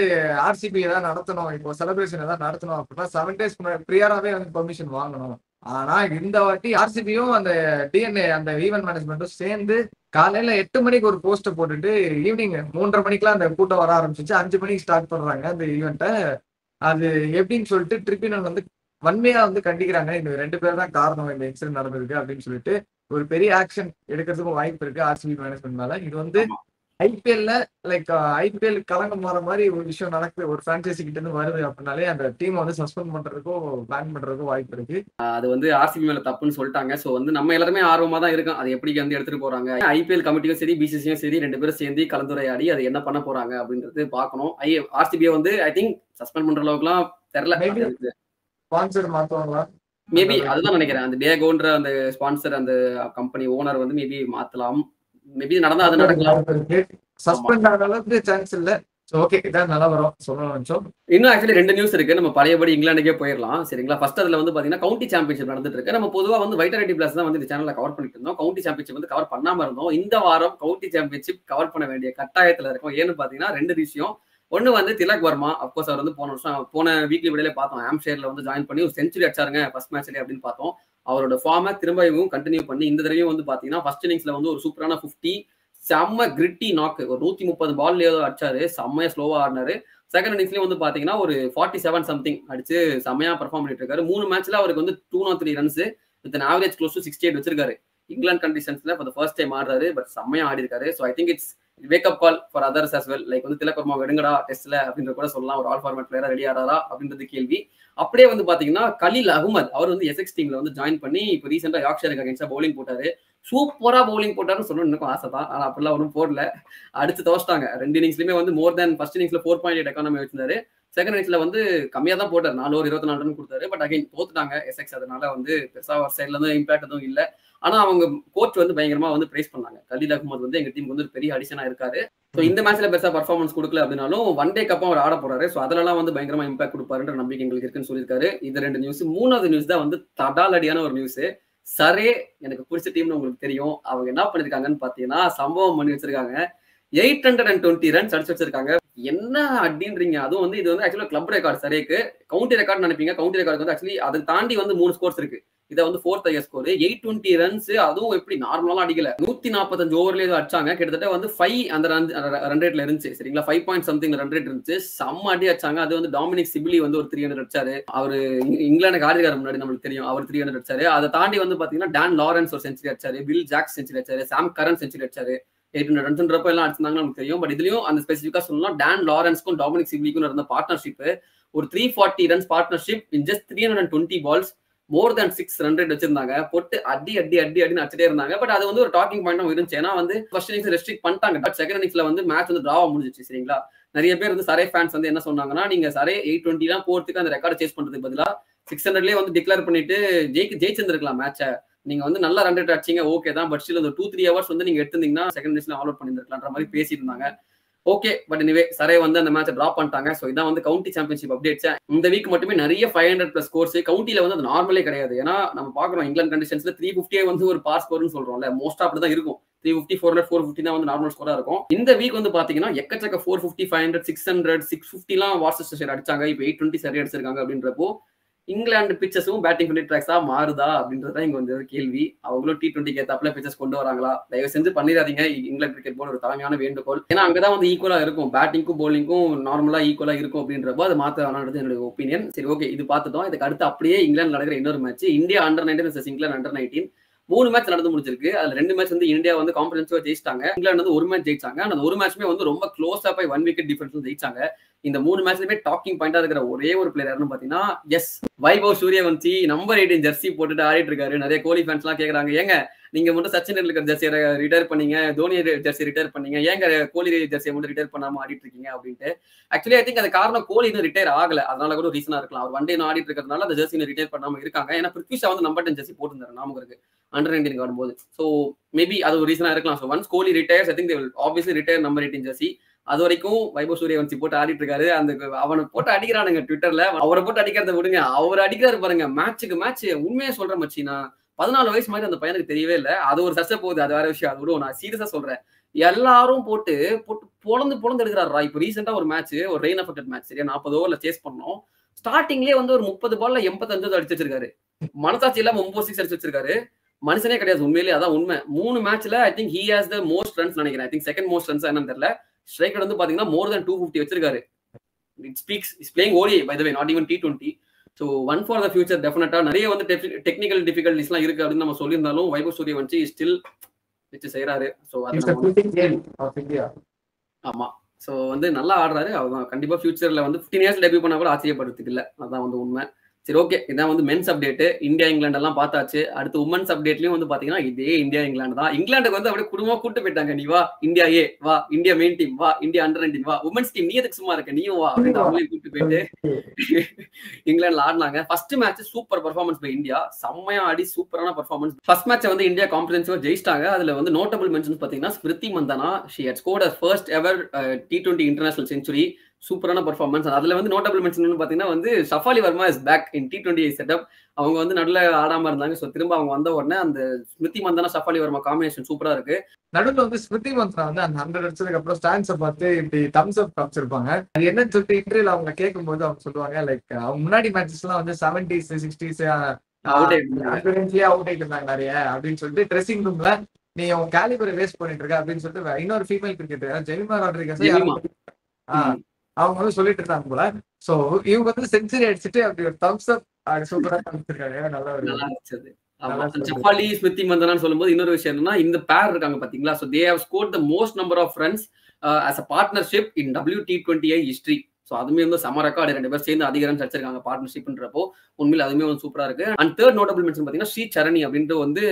ஆர்சிபி ஏதாவது நடத்தணும், இப்போ செலிப்ரேஷன் ஏதாவது நடத்தணும் அப்படின்னா 7 days ப்ரியராகவே வந்து பெர்மிஷன் வாங்கணும். ஆனா இந்த வாட்டி ஆர்சிபியும் அந்த டிஎன்ஏ அந்த ஈவென்ட் மேனேஜ்மெண்ட்டும் சேர்ந்து காலையில 8 மணிக்கு ஒரு போஸ்டர் போட்டுட்டு ஈவினிங் 3:30 மணிக்கெல்லாம் அந்த கூட்டம் வர ஆரம்பிச்சிச்சு. 5 மணிக்கு ஸ்டார்ட் பண்றாங்க அந்த ஈவெண்ட்டை. அது எப்படின்னு சொல்லிட்டு ட்ரிபியூனல் வந்து வன்மையா வந்து கண்டிக்கிறாங்க. இந்த 2 பேர் தான் காரணம் இந்த இன்சிடென்ட் நடந்திருக்கு அப்படின்னு சொல்லிட்டு ஒரு பெரிய ஆக்ஷன் எடுக்கிறதுக்கும் வாய்ப்பு இருக்கு ஆர்சிபி மேனேஜ்மெண்ட் மேல. இது வந்து ஐபிஎல்ல லைக் ஐபிஎல் கலங்கம் வர மாதிரி ஒரு விஷயம் நடக்குது, ஒரு பிரான்சைசி கிட்ட இருந்து வருது அப்படின்னாலே அந்த டீம் வந்து சஸ்பெண்ட் பண்றதுக்கோ பேன் பண்றதுக்கோ வாய்ப்பு இருக்கு. அது வந்து ஆர்சிபி மேல தப்புன்னு சொல்லிட்டாங்க. சோ வந்து நம்ம எல்லாருமே ஆர்வமா தான் இருக்கோம், அது எப்படி வந்து எடுத்துட்டு போறாங்க. ஐபிஎல் கமிட்டியும் சரி பிசிசியும் சரி 2 பேரும் சேர்ந்து கலந்துரையாடி அது என்ன பண்ண போறாங்க அப்படின்றது பார்க்கணும். ஆர்சிபியை வந்து ஐ திங்க் சஸ்பெண்ட் பண்ற அளவுக்கு எல்லாம் தெரியல. ஸ்பான்சர் மாத்துவாங்களா மேபி, அதுதான் நினைக்கிறேன். அந்த டேகோன்ற அந்த ஸ்பான்சர் அந்த கம்பெனி ஓனர் வந்து மேபி மாத்தலாம். மேபி நடந்தா அது நடக்கலாம். சஸ்பெண்ட் ஆன அளவுக்கு சான்ஸ் இல்ல, ஓகே, இதான் நல்லா வரும் சொல்லணும் நினைச்சோம். இன்னும் ஆக்சுவலி 2 நியூஸ் இருக்கு. நம்ம பழையபடி இங்கிலாந்துக்கே போயிடலாம். சரிங்களா? ஃபர்ஸ்ட் அதுல வந்து பாத்தீங்கன்னா கவுண்டி சாம்பியன்ஷிப் நடந்துட்டு இருக்கு. நம்ம பொதுவா வந்து வைட்டாலிட்டி பிளஸ் தான் வந்து இந்த சேனல்ல கவர் பண்ணிட்டு இருந்தோம். கவுண்டி சாம்பியன்ஷிப் வந்து கவர் பண்ணாம இருந்தோம். இந்த வாரம் கவுண்டி சாம்பியன்ஷிப் கவர் பண்ண வேண்டிய கட்டாயத்துல இருக்கோம். ஏன்னு பாத்தீங்கன்னா 2 விஷயம். ஒண்ணு வந்து திலக் வர்மா. அப்கோர்ஸ் அவர் வந்து போன வீக்லி விடையில பார்த்தோம். ஆம்ஷேர்ல வந்து ஜாயின் பண்ணி ஒரு செஞ்சுரி அடிச்சாருங்க ஃபர்ஸ்ட் மேட்ச்லயே அப்படின்னு பார்த்தோம். அவரோட ஃபார்மை திரும்பவும் கண்டினியூ பண்ணி இந்த தடவையும் வந்து பாத்தீங்கன்னா ஃபர்ஸ்ட் இன்னிங்ஸ்ல வந்து ஒரு சூப்பரான 50 செம்ம கிரிட்டி நாக்கு ஒரு 130 பால் ஏதோ அடிச்சாரு. செம்மையா ஸ்லோவா ஆடினாரு. செகண்ட் இன்னிங்ஸ்லயும் வந்து பாத்தீங்கன்னா ஒரு 47 சம்திங் அடிச்சு செம்மையா பெர்ஃபார்ம் பண்ணிட்டு இருக்காரு. 3 மேட்ச்ல அவருக்கு வந்து 203 runs with an average close to 68 வச்சிருக்காரு. இங்கிலாந்து கண்டிஷன்ஸ்ல ஃபார் தி ஃபர்ஸ்ட் டைம் ஆடுறாரு. பட் செம்மையா ஆடி இருக்காரு. So I think it's wake up call for others as well. Like வந்து திலக் வர்மா எடுங்கடா டெஸ்ட்ல அப்படின்ற கூட சொல்லலாம். ஒரு ஆல் ஃபார்மேட் பிளேயரா ரெடி ஆறாரா அப்படின்றது கேள்வி. அப்படியே வந்து பாத்தீங்கன்னா கலீல் அகமது அவர் வந்து எஸ்எக்ஸ் டீம்ல வந்து ஜாயின் பண்ணி இப்போ ரீசெண்டா யார்க்ஷயருக்கு அகைன்ஸ்டா பவுலிங் போட்டாரு. சூப்பரா பவுலிங் போட்டாருன்னு சொல்லணும் எனக்கும் ஆசை தான். ஆனா அப்படிலாம் ஒன்றும் போடல. அடிச்சு தோச்சிட்டாங்க. 2 இன்னிங்ஸ்லயுமே வந்து மோர் தேன் ஃபர்ஸ்ட் இன்னிங்ஸ்ல 4.8 எக்கானமி வச்சிருந்தாரு. செகண்ட் இன்னிங்ஸ்ல வந்து கம்மியா தான் போட்டார். 4 ஓவர் 24 ரன் கொடுத்தாரு. பட் அகைன் தோத்துட்டாங்க எஸ்எக்ஸ். அதனால வந்து பெருசா ஒரு சைட்ல இருந்து இம்பாக்ட் எதுவும் இல்ல. ஆனா அவங்க கோச் வந்து பயங்கரமா வந்து பிரைஸ் பண்ணாங்க. கலீல் அகமது வந்து எங்க டீமுக்கு வந்து ஒரு பெரிய அடிஷனா இருக்காரு. ஸோ இந்த மேட்ச்ல பெருசா பர்ஃபார்மன்ஸ் கொடுக்கல அப்படின்னாலும் ஒன் டே கப்பா அவர் ஆட போறாரு. ஸோ அதெல்லாம் வந்து பயங்கரமா இம்பாக்ட் கொடுப்பாருன்ற நம்பிக்கை எங்களுக்கு இருக்குன்னு சொல்லியிருக்காரு. இது 2 நியூஸ். 3வது நியூஸ் தான் வந்து தடாலடியான ஒரு நியூஸ். சரே எனக்கு பிடிச்ச டீம்னு உங்களுக்கு தெரியும். அவங்க என்ன பண்ணிருக்காங்கன்னு பாத்தீங்கன்னா சம்பவம் பண்ணி வச்சிருக்காங்க. 820 ரன்ஸ் அடிச்சு வச்சிருக்காங்க. என்ன அப்படின்றீங்க? அதுவும் வந்து இது வந்து ஆக்சுவலா கிளப் ரெக்கார்ட் சரேக்கு. கவுண்டி ரெக்கார்ட் நினைப்பீங்க. கவுண்டி ரெக்கார்டு வந்து ஆக்சுவலி அதை தாண்டி வந்து 3 ஸ்கோர்ஸ் இருக்கு. இதை வந்து 4th ஹையஸ்ட் ஸ்கோர். 820 ரன்ஸ் அதுவும் எப்படி நார்மலா அடிக்கல. 145 ஓவர்ல ஏதோ அடிச்சாங்க. கிட்டத்தட்ட வந்து 5 அந்த ரன் ரேட்ல இருந்துச்சு. சரிங்களா? 5 பாயிண்ட் சம்திங் ரன் ரேட் இருந்துச்சு. செம்ம அடி அடிச்சாங்க. அது வந்து டாமினிக் சிபிலி வந்து ஒரு 300 அடிச்சாரு. அவரு இங்கிலாந்துக்கு ஆடிக்கார முன்னாடி நம்மளுக்கு தெரியும். அவர் 300 அடிச்சாரு. அதை தாண்டி வந்து பாத்தீங்கன்னா டான் லாரன்ஸ் ஒரு செஞ்சுரி அடிச்சாரு. வில் ஜாக்ஸ் செஞ்சுரி அடிச்சாரு. சாம் கரன் செஞ்சுரி அடிச்சாரு. 800 ரன்ஸ்ன்றப்ப எல்லாம் அடிச்சிருந்தாங்க நமக்கு தெரியும். பட் இதுலயும் அந்த ஸ்பெசிஃபிக்கா சொல்லணும் டான் லாரன்ஸ்க்கும் டாமினிக் சிபிலிக்கும் இருந்த பார்ட்னர்ஷிப் ஒரு 340 runs partnership in just 320 balls more than 6 run rate வச்சிருந்தாங்க. போட்டு அடி அடி அடி அடின்னு அடிச்சிட்டே இருந்தாங்க. பட் அது வந்து ஒரு டாக்கிங் பாயிண்டும் இருந்துச்சு. ஏன்னா வந்து ஃபர்ஸ்ட் இன்னிங்ஸ் ரெஸ்ட்ரிக்ட் பண்ணிட்டாங்க. பட் செகண்ட் இன்னிங்ஸ்ல வந்து மேட்ச் வந்து டிராவா முடிஞ்சிச்சு. சரிங்களா? நிறைய பேர் வந்து சரே ஃபேன்ஸ் வந்து என்ன சொன்னாங்கன்னா நீங்க சரே 820 எல்லாம் போறதுக்கு அந்த ரெக்கார்டு சேஸ் பண்றதுக்கு பதிலா 600லயே வந்து டிக்ளேர் பண்ணிட்டு ஜெயிச்சிருந்திருக்கலாம் மேட்சை. நீங்க வந்து நல்ல ரன் ரேட் அடிச்சீங்க ஓகே தான். பட் ஸ்டில் அந்த 2-3 ஹவர்ஸ் வந்து நீங்க எடுத்திருந்தீங்கன்னா செகண்ட் இன்னிங்ஸ்ல ஆல் அவுட் பண்ணிருக்கலாம்ன்ற மாதிரி பேசிட்டு இருந்தாங்க. ஓகே பட் எனிவே சரே வந்து அந்த மேட்சை டிராப் பண்ணிட்டாங்க. ஸோ இதான் வந்து கவுண்டி சாம்பியன்ஷிப் அப்டேட்ஸ். இந்த வீக் மட்டுமே நிறைய 500+ ஸ்கோர்ஸ். கவுண்டில வந்து அது நார்மலே கிடையாது. ஏன்னா நம்ம பாக்குறோம் இங்கிலாந்து கண்டிஷன்ஸ்ல 350 வந்து ஒரு பாஸ் ஸ்கோர்னு சொல்றோம்ல. மோஸ்டா அப்படிதான் இருக்கும். 350 400 450 தான் வந்து நார்மல் ஸ்கோரா இருக்கும். இந்த வீக் வந்து பாத்தீங்கன்னா எக்கச்சக்க 450 500 600 650 எல்லாம் வாட்ஸ்டர் அடிச்சாங்க. இப்போ 820 சரி அடிச்சிருக்காங்க அப்படின்றப்போ இங்கிலாந்து பிச்சஸும் பேட்டிங் பண்ணி ட்ராக்ஸா மாறுதா அப்படின்றத இங்க வந்து கேள்வி. அவங்களும் T20 ஏத்தாப்புல பிச்சஸ் கொண்டு வராங்களா? தயவு செஞ்சு பண்ணிடாதீங்க. இங்கிலாந்து கிரிக்கெட் போர்டு ஒரு தலைமையான வேண்டுகோள். ஏன்னா அங்கதான் வந்து ஈக்குவலா இருக்கும். பேட்டிங்கும் போலிங்கும் நார்மலா ஈக்குவலா இருக்கும் அப்படின்றப்போ அது மாத்த வேணான்றது என்னோட ஒப்பீனியன். சரி ஓகே இது பார்த்துட்டோம். இதுக்கு அடுத்து அப்படியே இங்கிலாந்து நடக்கிற இன்னொரு match India under nineteen vs England under nineteen. 3 match நடந்து முடிஞ்சிருக்கு. அதுல 2 மேட்ச் வந்து இந்தியா வந்து காம்பரன்சிவா ஜெயிச்சிட்டாங்க. இங்கிலாந்து வந்து ஒரு மேட்ச் ஜெயிச்சாங்க. அந்த ஒரு மேட்ச்மே வந்து ரொம்ப க்ளோஸா போய் 1 விக்கெட் டிஃபரன்ஸ்ல ஜெயிச்சாங்க. இந்த 3 மேட்ச்லயுமே டாக்கிங் பாயிண்டா இருக்கிற ஒரே ஒரு பிளேயர் யாருன்னு பாத்தீங்கன்னா S Vaibhav Suryavanshi number 18 jersey போட்டுட்டு ஆடிட்டு இருக்காரு. நிறைய கோலி ஃபேன்ஸ் எல்லாம் கேக்குறாங்க ஏங்க நீங்க மட்டும் சச்சின் டெண்டுல்கர் ஜெர்சியை ரிட்டையர் பண்ணீங்க, தோனி ஜெர்சி ரிட்டையர் பண்ணீங்க, ஏங்க கோலி ஜெர்சியை மட்டும் ரிட்டையர் பண்ணாம ஆடிட்டு இருக்கீங்க அப்படின்ட்டு. ஆக்சுவலி ஐ திங்க் அது காரணம் கோலி இன்னும் ரிட்டையர் ஆகல. அதனால கூட ரீசனா இருக்கலாம். அவர் ஒன் டே ஆடிட்டு இருக்கிறதுனால அந்த ஜெர்சி ரிட்டையர் பண்ணாம இருக்காங்க. ஏன்னா பிருத்வி ஷா வந்து நம்பர் 10 ஜெர்சி போட்டுருந்தாரு நாம இருக்கு அண்டர்-19 ஆடும்போது. ஸோ மேபி அது ஒரு ரீசனா இருக்கலாம். So once Kohli retires I think they will obviously retire number 18 Jersey. அது வரைக்கும் வைபவ் சூரியவன்சி போட்டு ஆடிட்டு இருக்காரு. அந்த அவனை போட்டு அடிக்கிறானுங்க ட்விட்டர்ல. அவரை போட்டு அடிக்கிறத விடுங்க, அவர் அடிக்கிறாரு பாருங்க மேட்சுக்கு மேட்ச். உண்மையா சொல்றேன் மச்சி, நான் 14 வயசு மாதிரி அந்த பையனுக்கு தெரியவே இல்லை. அது ஒரு சர்ச்சை போகுது, அது வேற விஷயம். அது விடுவோம். நான் சீரியஸா சொல்றேன். எல்லாரும் போட்டு பொழந்து எடுக்கிறாரா. இப்போ ரீசெண்டா ஒரு மேட்ச், ஒரு ரெயின் அஃபெக்டட் மேட்ச், சரியா 40 ஓவர்ல சேஸ் பண்ணோம். ஸ்டார்டிங்லேயே வந்து ஒரு 30 பால்ல 85 அடிச்சு வச்சிருக்காரு. மனசாட்சி இல்லாம 9 6 அடிச்சு வச்சிருக்காரு. மனுஷனே கிடையாது உண்மையிலேயே. அதான் உண்மை. 3 மேட்ச்ல I think he has the most runs நினைக்கிறேன். I think second most runs என்னன்னு தெரியல. ஸ்ட்ரைக் வந்து பாத்தீங்கன்னா மோர் தென் 250 வச்சிருக்காரு. It speaks is playing ODI by the way, not even T20. So one for the future டெஃபினட்டா. நிறைய வந்து technical difficulties எல்லாம் இருக்கு அப்படின்னு நம்ம சொல்லியிருந்தாலும் வைபவ் சூரியவன்சி ஸ்டில் வச்சு செய்யறாரு. ஸோ ஆமா. ஸோ வந்து நல்லா ஆடுறாரு. அவங்க கண்டிப்பா ஃபியூச்சர்ல வந்து 15 இயர்ஸ் டெபியூ பண்ணா கூட ஆச்சரியப்படுறதுக்கு இல்லை. அதான் வந்து உண்மை. சரி ஓகே, இதான் வந்து மென்ஸ் அப்டேட். இந்தியா இங்கிலாந்து எல்லாம் பார்த்தாச்சு. அடுத்து உமன்ஸ் அப்டேட்லயும் வந்து பாத்தீங்கன்னா இதே இந்தியா இங்கிலாந்து தான். இங்கிலாந்துக்கு வந்து அப்படியே குடும்பமா கூட்டு போயிட்டாங்க. நீ வா இந்தியா ஏ, வா இந்தியா மெயின் டீம், வா இந்தியா அண்டர்-19, வா உமன்ஸ் டீம், நீ எதுக்கு சும்மா இருக்க, நீயும் வா அப்படின்னு அவங்களையும் கூட்டு போயிட்டு இங்கிலாந்துல ஆடினாங்க. First match super performance by India, செம்மையா ஆடி சூப்பரான பெர்ஃபார்மன்ஸ். ஃபர்ஸ்ட் மேட்ச் வந்து இந்தியா காம்பரன்சிவா ஜெயிச்சிட்டாங்க. அதுல வந்து நோட்டபிள் மென்ஷன்ஸ் பாத்தீங்கன்னா Smriti Mandhana, she had scored her first ever T20 international century. சூப்பரான பெர்ஃபார்மன்ஸ். அதுல வந்து நோட்டபிள் மென்ஷன் பாத்தீங்கன்னா வந்து Shafali Verma is back in T20 setup. அவங்க வந்து நடுல ஆடாம இருந்தாங்க. ஸோ திரும்ப அவங்க வந்த உடனே அந்த ஸ்மிருதி மந்தனா ஷஃபாலி வர்மா காம்பினேஷன் சூப்பரா இருக்கு. நடுவில் வந்து ஸ்மிருதி மந்தனா வந்து அந்த 100 அடிச்சதுக்கு அப்புறம் ஸ்டாண்ட்ஸை பார்த்து இப்படி தம்ஸ் அப் காமிச்சிருப்பாங்க. அது என்னன்னு சொல்லிட்டு இன்டர்வியூல அவங்க கேட்கும்போது அவங்க சொல்லுவாங்க லைக் அவங்க முன்னாடி மேட்சஸ் எல்லாம் வந்து 70s 60s அவுட் ஆயிட்டு இருந்தாங்க நிறைய அப்படின்னு சொல்லிட்டு ட்ரெஸ்ஸிங் ரூம்ல நீ உன் கேலிபரை வேஸ்ட் பண்ணிட்டு இருக்க அப்படின்னு சொல்லிட்டு இன்னொரு ஃபீமேல் கிரிக்கெட்டர் ஜெமிமா ராட்ரிகஸ் அவங்க வந்து சொல்லிட்டு இருந்தாங்க போல. சோ இவங்க வந்து செஞ்சுரி அடிச்சுட்டு அப்படி ஒரு தம்ஸ் அப் சூப்பரா காமிச்சிருக்காங்க. நல்லா இருந்துச்சு. ஷஃபாலி ஸ்மிருதி மந்தனான்னு சொல்லும்போது இன்னொரு விஷயம் என்னன்னா, இந்த பேர் இருக்காங்க பாத்தீங்களா, so they have scored the most number of runs as a partnership in WT20I history. So அதுமே வந்து செம ரெக்கார்டு. 2 பேர் சேர்ந்து அதிக ரன்ஸ் அடிச்சிருக்காங்க பார்ட்னர்ஷிப்ன்றப்போ உண்மையில அதுவுமே வந்து சூப்பரா இருக்கு. அண்ட் தேர்ட் நோட்டபிள் மென்ஷன் பாத்தீங்கன்னா ஸ்ரீ சரணி அப்படின்ட்டு வந்து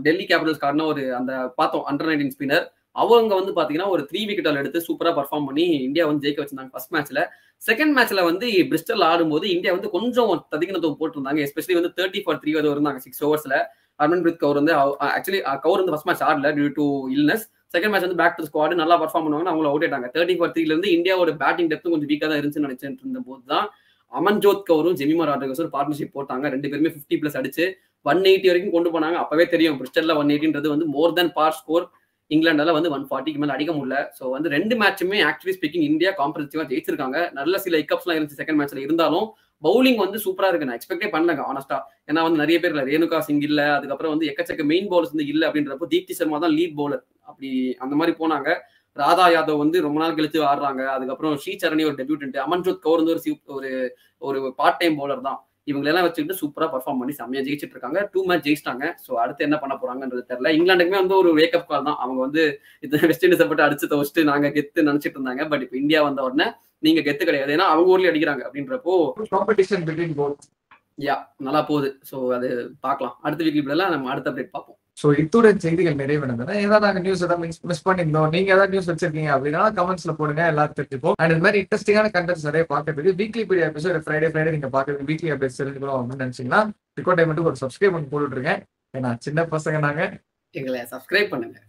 டெல்லி கேபிட்டல்ஸ் காரணம் ஒரு அந்த பார்த்தோம் அண்டர்-19 ஸ்பின்னர். அவங்க வந்து பாத்தீங்கன்னா ஒரு 3 விக்கெட் ஆல் எடுத்து சூப்பரா பர்ஃபார்ம் பண்ணி இந்தியா வந்து ஜெயிக்க வச்சிருந்தாங்க ஃபர்ஸ்ட் மேட்ச்ல. செகண்ட் மேட்ச்ல வந்து பிரிஸ்டல் ஆடும்போது இந்தியா வந்து கொஞ்சம் ததிகினத்துவம் போட்டிருந்தாங்க. எஸ்பெஷலி வந்து 30 for 3 வந்து இருந்தாங்க 6 ஓவர்ஸ்ல. ஹர்மன்பிரீத் கவுர் வந்து ஆக்சுவலி கவுர் வந்து ஃபர்ஸ்ட் மேட்ச் ஆடல due to illness. Second match வந்து பேக் டு ஸ்குவாட் நல்லா பர்ஃபார்ம் பண்ணுவாங்க. அவங்கள அவுட் ஆயிட்டாங்க. 30 for 3 இருந்து இந்தியாவோட பேட்டிங் டெப்த் கொஞ்சம் வீக்கா தான் இருந்துச்சுன்னு நினைச்சிட்டு இருந்த போது தான் அமன்ஜோத் கவுரும் ஜெமிமா ராட்ரிகஸ் ஒரு பார்ட்னர்ஷிப் போட்டாங்க. 2 பேருமே 50+ அடிச்சு 180 வரைக்கும் கொண்டு போனாங்க. அப்பவே தெரியும் பிரிஸ்டல்ல 180ன்றது வந்து மோர் தென் பார் ஸ்கோர். இங்கிலாண்டால வந்து 140க்கு மேல அடிக்க முடியல. ஸோ வந்து 2 மேட்சுமே ஆக்சுவலி ஸ்பீக்கிங் இந்தியா காம்பரன்சிவா ஜெயிச்சிருக்காங்க. நல்ல சில ஹிக்கப்ஸ்லாம் இருந்துச்சு செகண்ட் மேட்ச்ல. இருந்தாலும் பவுலிங் வந்து சூப்பரா இருக்கு. நான் எக்ஸ்பெக்டே பண்ணலங்க ஆனஸ்டா. ஏன்னா வந்து நிறைய பேர் இல்ல, ரேணுகா சிங் இல்ல, அதுக்கப்புறம் வந்து எக்கச்சக்க மெயின் பவுலர்ஸ் வந்து இல்ல அப்படின்றப்போ தீப்தி சர்மா தான் லீட் பவுலர். அப்படி அந்த மாதிரி போனாங்க. ராதா யாதவ் வந்து ரொம்ப நாள் கழிச்சு ஆடுறாங்க. அதுக்கப்புறம் ஸ்ரீ சரணி ஒரு டெபியூட்டன்ட், அமன்ஜோத் கவுர் வந்து ஒரு பார்ட் டைம் பவுலர் தான். இவங்களெல்லாம் வச்சுக்கிட்டு சூப்பரா பர்ஃபார்ம் பண்ணி செம்மையா ஜெயிச்சிட்டு இருக்காங்க. 2 மேட்ச் ஜெயிச்சிட்டாங்க. ஸோ அடுத்து என்ன பண்ண போறாங்கன்றது தெரியல. இங்கிலாந்துக்குமே வந்து ஒரு வேக்கப் கால் தான். அவங்க வந்து வெஸ்ட் இண்டீஸை போட்டு அடிச்சு தவச்சிட்டு நாங்க கெத்து நினைச்சிட்டு இருந்தாங்க. பட் இப்போ இந்தியா வந்த உடனே நீங்க கெத்து கிடையாது, ஏன்னா அவங்க ஊர்லயே அடிக்கிறாங்க அப்படின்றப்போ காம்படிஷன் பிட்வீன் போத் நல்லா போகுது. ஸோ அது பார்க்கலாம். அடுத்த வீக்லி எல்லாம் நம்ம அடுத்த அப்டேட் பார்ப்போம். ஸோ இத்துடன் செய்திகள் நிறைவடைந்தன. ஏதாவது நாங்கள் நியூஸ் ஏதாவது மிஸ் பண்ணியிருந்தோம், நீங்க ஏதாவது நியூஸ் வச்சிருக்கீங்க அப்படின்னா கமெண்ட்ஸ்ல போடுங்க, எல்லாரும் தெரிஞ்சுப்போம். அண்ட் இந்த மாதிரி இன்ட்ரெஸ்டிங்கான கண்டென்ட்ஸ் நிறைய பார்க்கறதுக்கு வீக்லி பீடியா எபிசோட் ஃப்ரைடே நீங்க பார்க்கறதுக்கு வீக்லி அப்டேட்ஸ் தெரிஞ்சுக்கணும் அப்படின்னு நினைச்சீங்கன்னா ரிகார்ட் டைமெண்ட்டுக்கு ஒரு சப்ஸ்கிரைப் பண்ணி போட்டுருங்க. ஏன்னா சின்ன பசங்க நாங்க, எங்களை சப்ஸ்கிரைப் பண்ணுங்க.